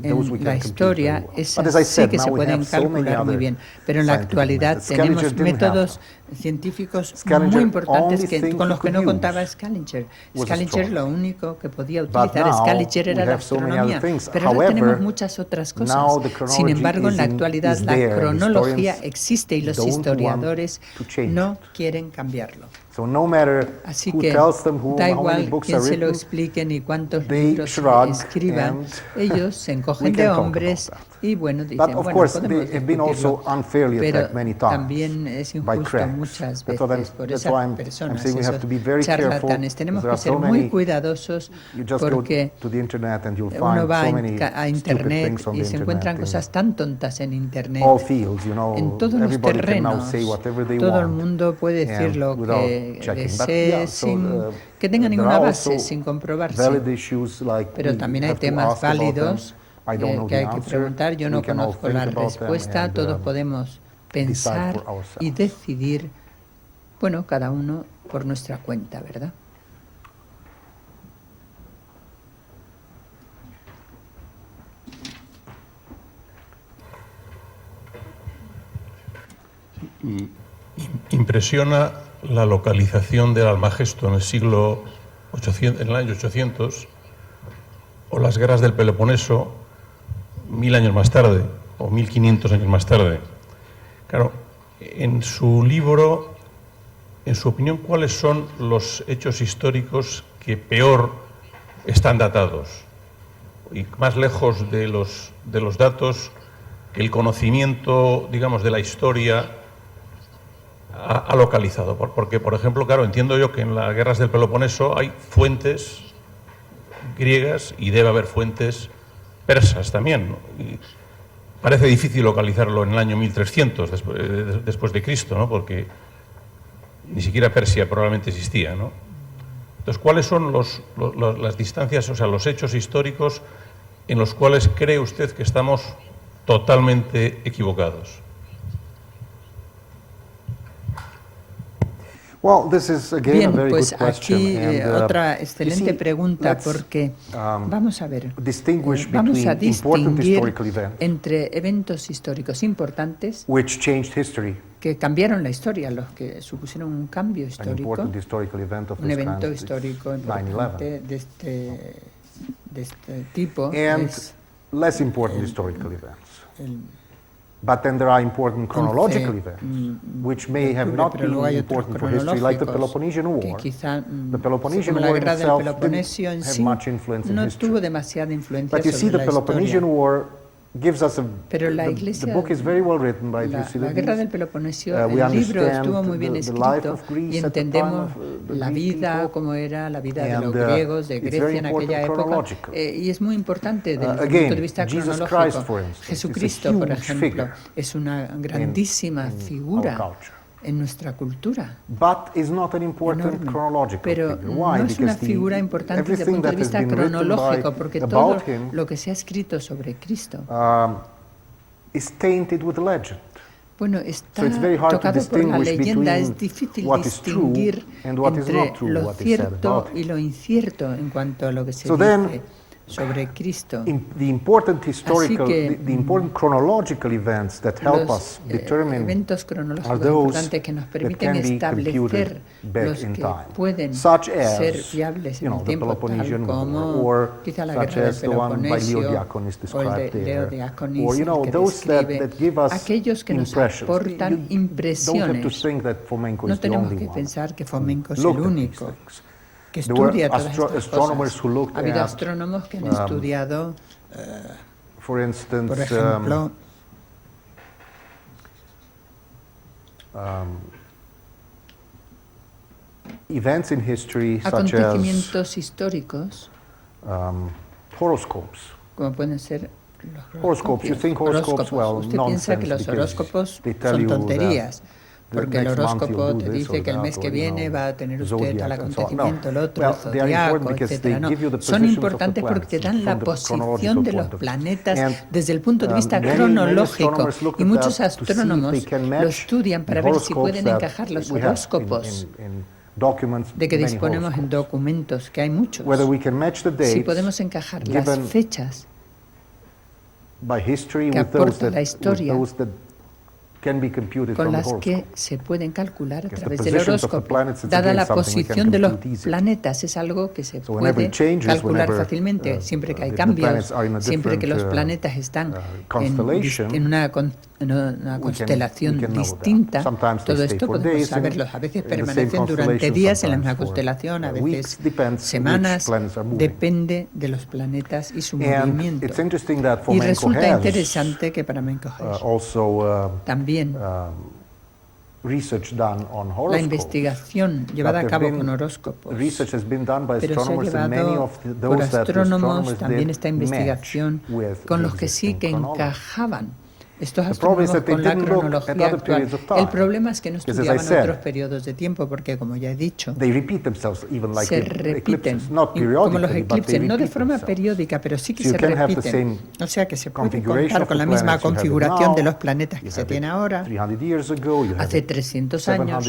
en la historia, esas sí que se pueden calcular muy bien. Pero en la actualidad tenemos métodos científicos muy importantes con los que no contaba Scaliger. Scaliger lo único que podía utilizar Scaliger era la astronomía, pero ahora tenemos muchas otras cosas. Sin embargo, en la actualidad la cronología existe y los historiadores no quieren cambiarlo. Así que da igual quién se lo explique ni cuántos libros escriban, ellos se encogen de hombres y bueno, dicen, bueno, podemos discutirlo, pero también es injusto muchas veces por esas personas, esos charlatanes. Tenemos que ser muy cuidadosos porque uno va a Internet y se encuentran cosas tan tontas en Internet, en todos los terrenos. Todo el mundo puede decir lo que desee sin que tenga ninguna base, sin comprobarse. Pero también hay temas válidos que hay que preguntar. Yo no conozco la respuesta. Todos podemos pensar y decidir, bueno, cada uno por nuestra cuenta, ¿verdad? Impresiona la localización del Almagesto en el siglo 800, en el año 800, o las guerras del Peloponeso, 1000 años más tarde o 1500 años más tarde. Claro, en su libro, en su opinión, ¿cuáles son los hechos históricos que peor están datados y más lejos de los datos que el conocimiento, digamos, de la historia ha localizado? Porque, por ejemplo, claro, entiendo yo que en las guerras del Peloponeso hay fuentes griegas y debe haber fuentes persas también, ¿no? Y parece difícil localizarlo en el año 1300 después de Cristo, ¿no? Porque ni siquiera Persia probablemente existía, ¿no? Entonces, ¿cuáles son las distancias, o sea, los hechos históricos en los cuales cree usted que estamos totalmente equivocados? Bien, pues aquí otra excelente pregunta, porque vamos a ver, vamos a distinguir entre eventos históricos importantes que cambiaron la historia, los que supusieron un cambio histórico, un evento histórico importante de este tipo, es But then there are important chronological events, which may have not been important for history, like the Peloponnesian War. The Peloponnesian War itself didn't have much influence in history. But you see, the Peloponnesian War gives us the book is very well written by La guerra del Peloponesio, el libro estuvo muy bien escrito y entendemos la vida, cómo era la vida de los griegos, de Grecia en aquella época, y es muy importante desde el punto de vista cronológico. Jesucristo, por ejemplo, es una grandísima figura en nuestra cultura. Pero no es una figura importante desde el punto de vista cronológico, porque todo lo que se ha escrito sobre Cristo bueno, está tocado por la leyenda. Es difícil distinguir entre lo cierto y lo incierto en cuanto a lo que se dice sobre Cristo. The important historical, the important chronological events that help us determine eventos cronológicos importantes que nos permiten establecer los que pueden ser fiables en el tiempo, tal como quizá la guerra del Peloponesio o el de Leo Diaconis, que describe aquellos que nos aportan impresiones. No tenemos que pensar que Fomenko es el único que estudia todas estas cosas. Ha habido astrónomos que han estudiado, por ejemplo, events in history, acontecimientos históricos, horoscopes. Como pueden ser los horoscopes. You think horoscopes? Well, usted piensa que los horóscopos son tonterías, porque el horóscopo te dice que el mes que viene va a tener usted tal acontecimiento, el otro, el zodiaco, etc. No, son importantes porque te dan la posición de los planetas desde el punto de vista cronológico, y muchos astrónomos lo estudian para ver si pueden encajar los horóscopos de que disponemos en documentos, que hay muchos, si podemos encajar las fechas que aporta la historia con las que se pueden calcular a través del horóscopo. Dada la posición de los planetas, es algo que se puede calcular fácilmente. Siempre que hay cambios, siempre que los planetas están en una constelación distinta, todo esto podemos saberlo. A veces permanecen durante días en la misma constelación, a veces semanas, depende de los planetas y su movimiento. Y resulta interesante que para también la investigación llevada a cabo con horóscopos, pero se ha llevado por astrónomos también esta investigación con los que sí que encajaban estos astrónomos con la cronología actual. El problema es que no estudiaban otros periodos de tiempo, porque, como ya he dicho, se repiten, como los eclipses, no de forma periódica, pero sí que se repiten. O sea que se puede contar con la misma configuración de los planetas que se tiene ahora, hace 300 años,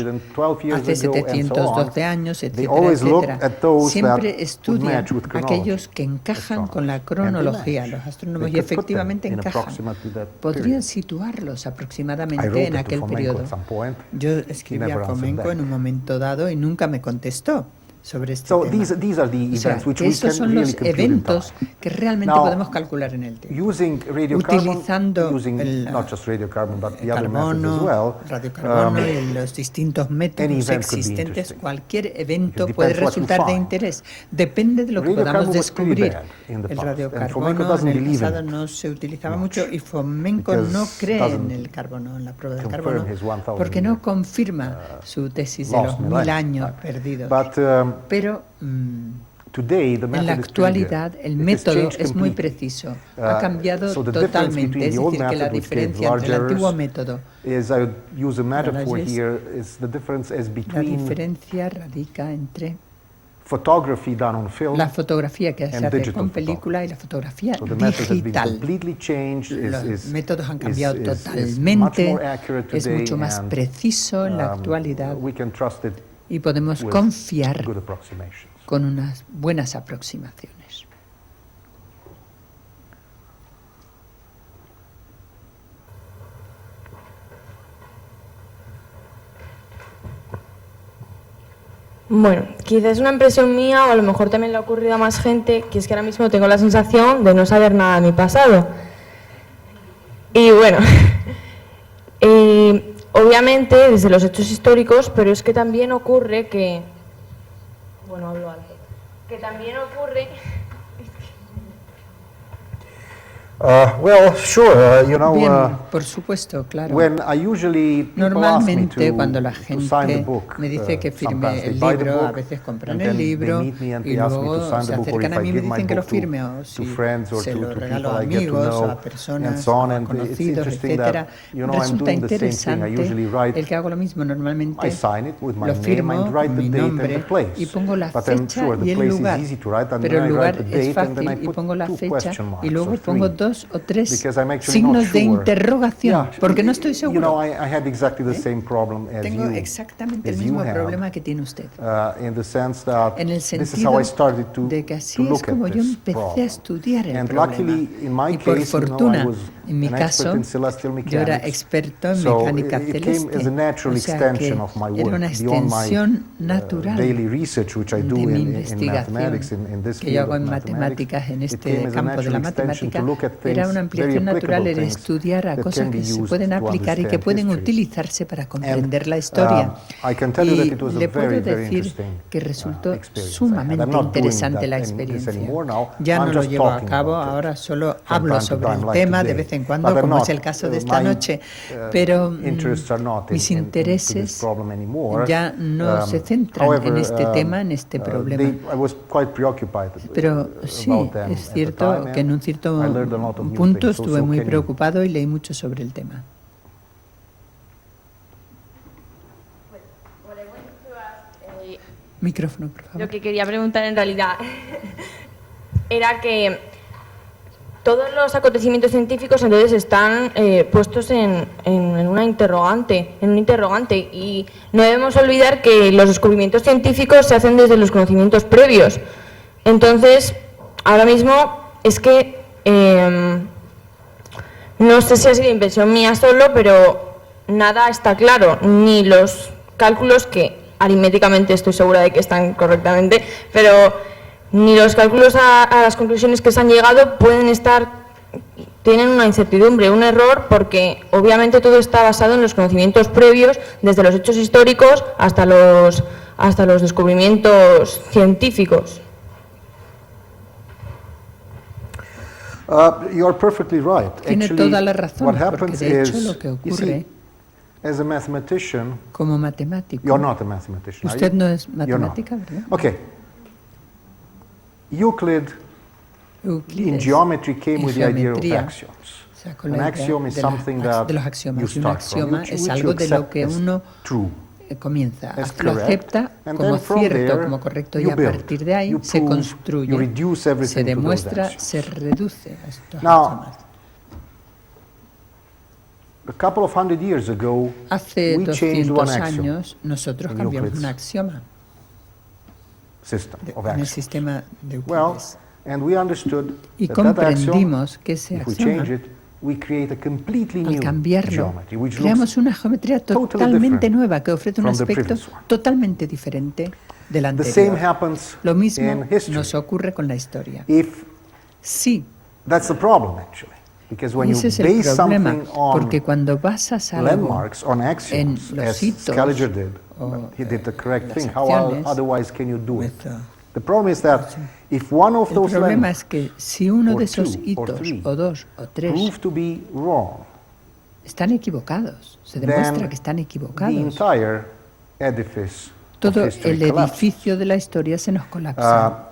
hace 712 años, etcétera, etcétera. Siempre estudian aquellos que encajan con la cronología, los astrónomos, y efectivamente encajan. Podrían situarlos aproximadamente en aquel periodo. Yo escribí a Fomenko en un momento dado y nunca me contestó. sobre este tema. Esos son los eventos que realmente podemos calcular en el tiempo. Utilizando el carbono, radiocarbono y los distintos métodos existentes, cualquier evento puede resultar de interés. Depende de lo que podamos descubrir. El radiocarbono en el pasado no se utilizaba mucho y Fomenko no cree en el carbono, en la prueba del carbono, porque no confirma su tesis de los 1000 años perdidos. Pero en la actualidad el método es muy preciso, ha cambiado totalmente, es decir, que la diferencia entre el antiguo método la diferencia radica entre la fotografía que se hace con película y la fotografía digital. Los métodos han cambiado totalmente, es mucho más preciso en la actualidad y podemos confiar con unas buenas aproximaciones. Bueno, quizás es una impresión mía o a lo mejor también le ha ocurrido a más gente, que es que ahora mismo tengo la sensación de no saber nada de mi pasado. Y bueno, obviamente desde los hechos históricos, pero es que también ocurre que... Bueno, hablo alto. Que también ocurre... Bien, por supuesto, claro. Normalmente cuando la gente me dice que firme el libro, a veces compran el libro y luego se acercan a mí y me dicen que lo firme, o si se lo regalo a amigos o a personas, o a conocidos, etcétera. Resulta interesante el que hago lo mismo. Normalmente lo firmo con mi nombre y pongo la fecha y el lugar, pero el lugar es fácil y pongo la fecha y luego pongo dos o tres signos de interrogación, porque no estoy seguro. Tengo exactamente el mismo problema que tiene usted, en el sentido de que así es como yo empecé a estudiar el problema. Y por fortuna, en mi caso, yo era experto en mecánica celeste, o sea que era una extensión natural de mi investigación que yo hago en matemáticas, en este campo de la matemática. Era una ampliación natural el estudiar a cosas que se pueden aplicar y que pueden utilizarse para comprender la historia. Y le puedo decir que resultó sumamente interesante la experiencia. Ya no lo llevo a cabo, ahora solo hablo sobre el tema de vez en cuando, como es el caso de esta noche, pero mis intereses ya no se centran en este tema, en este problema. Pero sí, es cierto que en un cierto punto estuve muy preocupado y leí mucho sobre el tema. Micrófono, por favor. Lo que quería preguntar en realidad era que todos los acontecimientos científicos entonces están puestos en una interrogante, y no debemos olvidar que los descubrimientos científicos se hacen desde los conocimientos previos. Entonces, ahora mismo es que no sé si ha sido impresión mía solo, pero nada está claro, ni los cálculos que aritméticamente estoy segura de que están correctamente, pero ni los cálculos a las conclusiones que se han llegado tienen una incertidumbre, un error, porque obviamente todo está basado en los conocimientos previos, desde los hechos históricos hasta los descubrimientos científicos. Tiene toda la razón, porque de hecho lo que ocurre, como matemático, usted no es matemática, ¿verdad? Euclid in geometry came with the idea of axioms. An axiom is something that you start from, es algo de lo que uno comienza, lo acepta como cierto, como correcto, y a partir de ahí se construye, se demuestra, se reduce a estos axiomas. Hace 200 años nosotros cambiamos un axioma en el sistema de Euclides y comprendimos que ese axioma, al cambiarlo, creamos una geometría totalmente nueva que ofrece un aspecto totalmente diferente del anterior. Lo mismo nos ocurre con la historia. Sí. Ese es el problema, porque cuando basas algo en los hitos o las acciones, el problema es que si uno de esos hitos, o dos, o tres, están equivocados, se demuestra que están equivocados, todo el edificio de la historia se nos colapsa.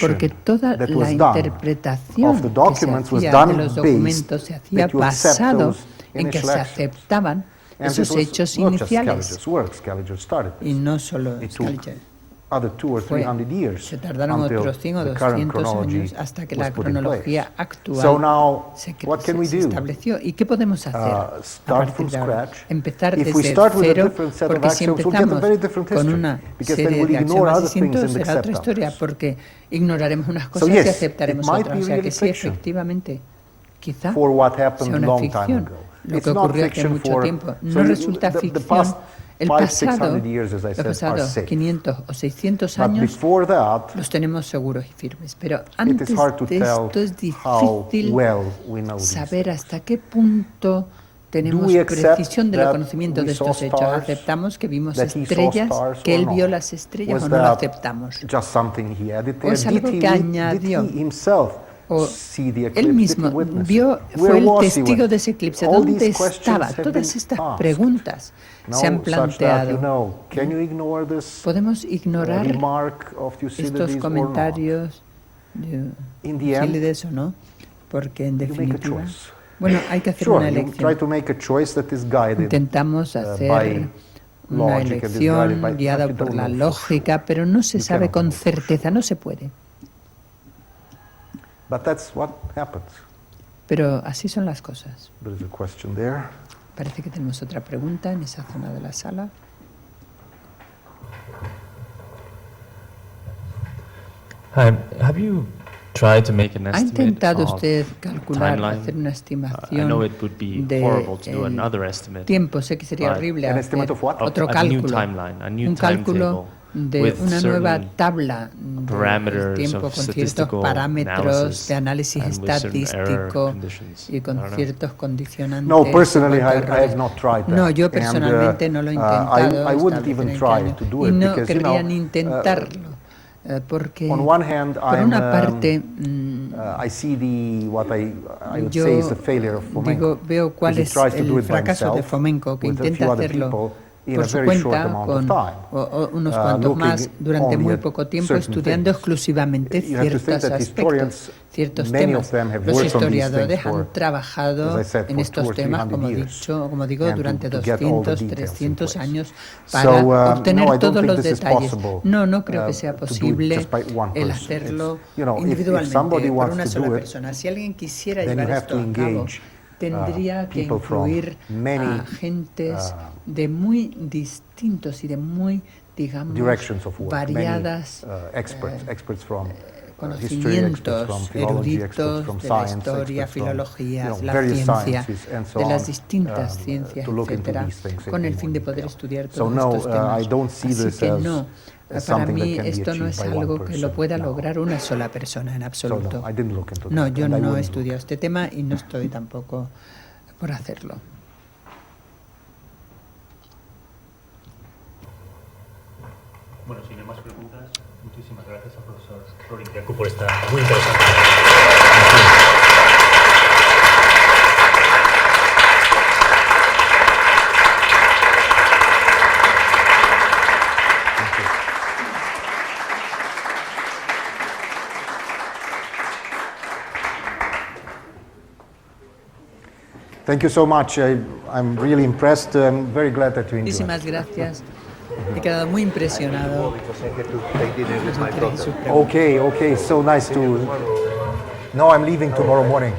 Porque toda la interpretación que se hacía de los documentos se hacía basado en que se aceptaban esos hechos iniciales. Y no solo Scaliger. Se tardaron otros 100 o 200 años hasta que la cronología actual se estableció. ¿Y qué podemos hacer a partir de ahora? Empezar desde cero, porque si empezamos con una serie de axiomas distintos será otra historia, porque ignoraremos unas cosas y aceptaremos otras. O sea que sí, efectivamente, quizá sea una ficción. Lo que ocurrió hace mucho tiempo no resulta ficción. El pasado, los pasados 500 o 600 años los tenemos seguros y firmes, pero antes de esto es difícil saber hasta qué punto tenemos precisión del conocimiento de estos hechos. ¿Aceptamos que vimos estrellas, que él vio las estrellas o no lo aceptamos? ¿O es algo que añadió? O él mismo fue el testigo de ese eclipse. ¿Dónde estaba? Todas estas preguntas se han planteado. ¿Podemos ignorar estos comentarios de Fílides o no? Porque en definitiva, bueno, hay que hacer una elección. Intentamos hacer una elección guiada por la lógica, pero no se sabe con certeza, no se puede. Pero así son las cosas. Parece que tenemos otra pregunta en esa zona de la sala. ¿Ha intentado usted calcular, hacer una estimación de tiempo? Sé que sería horrible hacer otro cálculo, un cálculo de una nueva tabla de tiempo con ciertos parámetros de análisis estadístico y con ciertos condicionantes. No, yo personalmente no lo he intentado. Y no querría ni intentarlo. Porque, por una parte, veo cuál es el fracaso de Fomenko, que intenta hacerlo por su cuenta, con unos cuantos más, durante muy poco tiempo, estudiando exclusivamente ciertos aspectos, ciertos temas. Los historiadores han trabajado en estos temas, como digo, durante 200, 300 años para obtener todos los detalles. No creo que sea posible el hacerlo individualmente por una sola persona. Si alguien quisiera llevar esto a cabo, tendría que incluir a agentes de muy distintos y de muy, digamos, variadas conocimientos eruditos de la historia, filología, la ciencia, de las distintas ciencias, etcétera, con el fin de poder estudiar todos estos temas. Así que no. Para mí esto no es algo que lo pueda lograr una sola persona en absoluto. No, yo no he estudiado este tema y no estoy tampoco por hacerlo. Bueno, si no hay más preguntas, muchísimas gracias al profesor Florin Diacu por esta muy interesante. Thank you so much. I'm really impressed. I'm very glad that you enjoyed. Muchísimas gracias. He quedado muy impresionado. Okay. So nice to. No, I'm leaving tomorrow morning.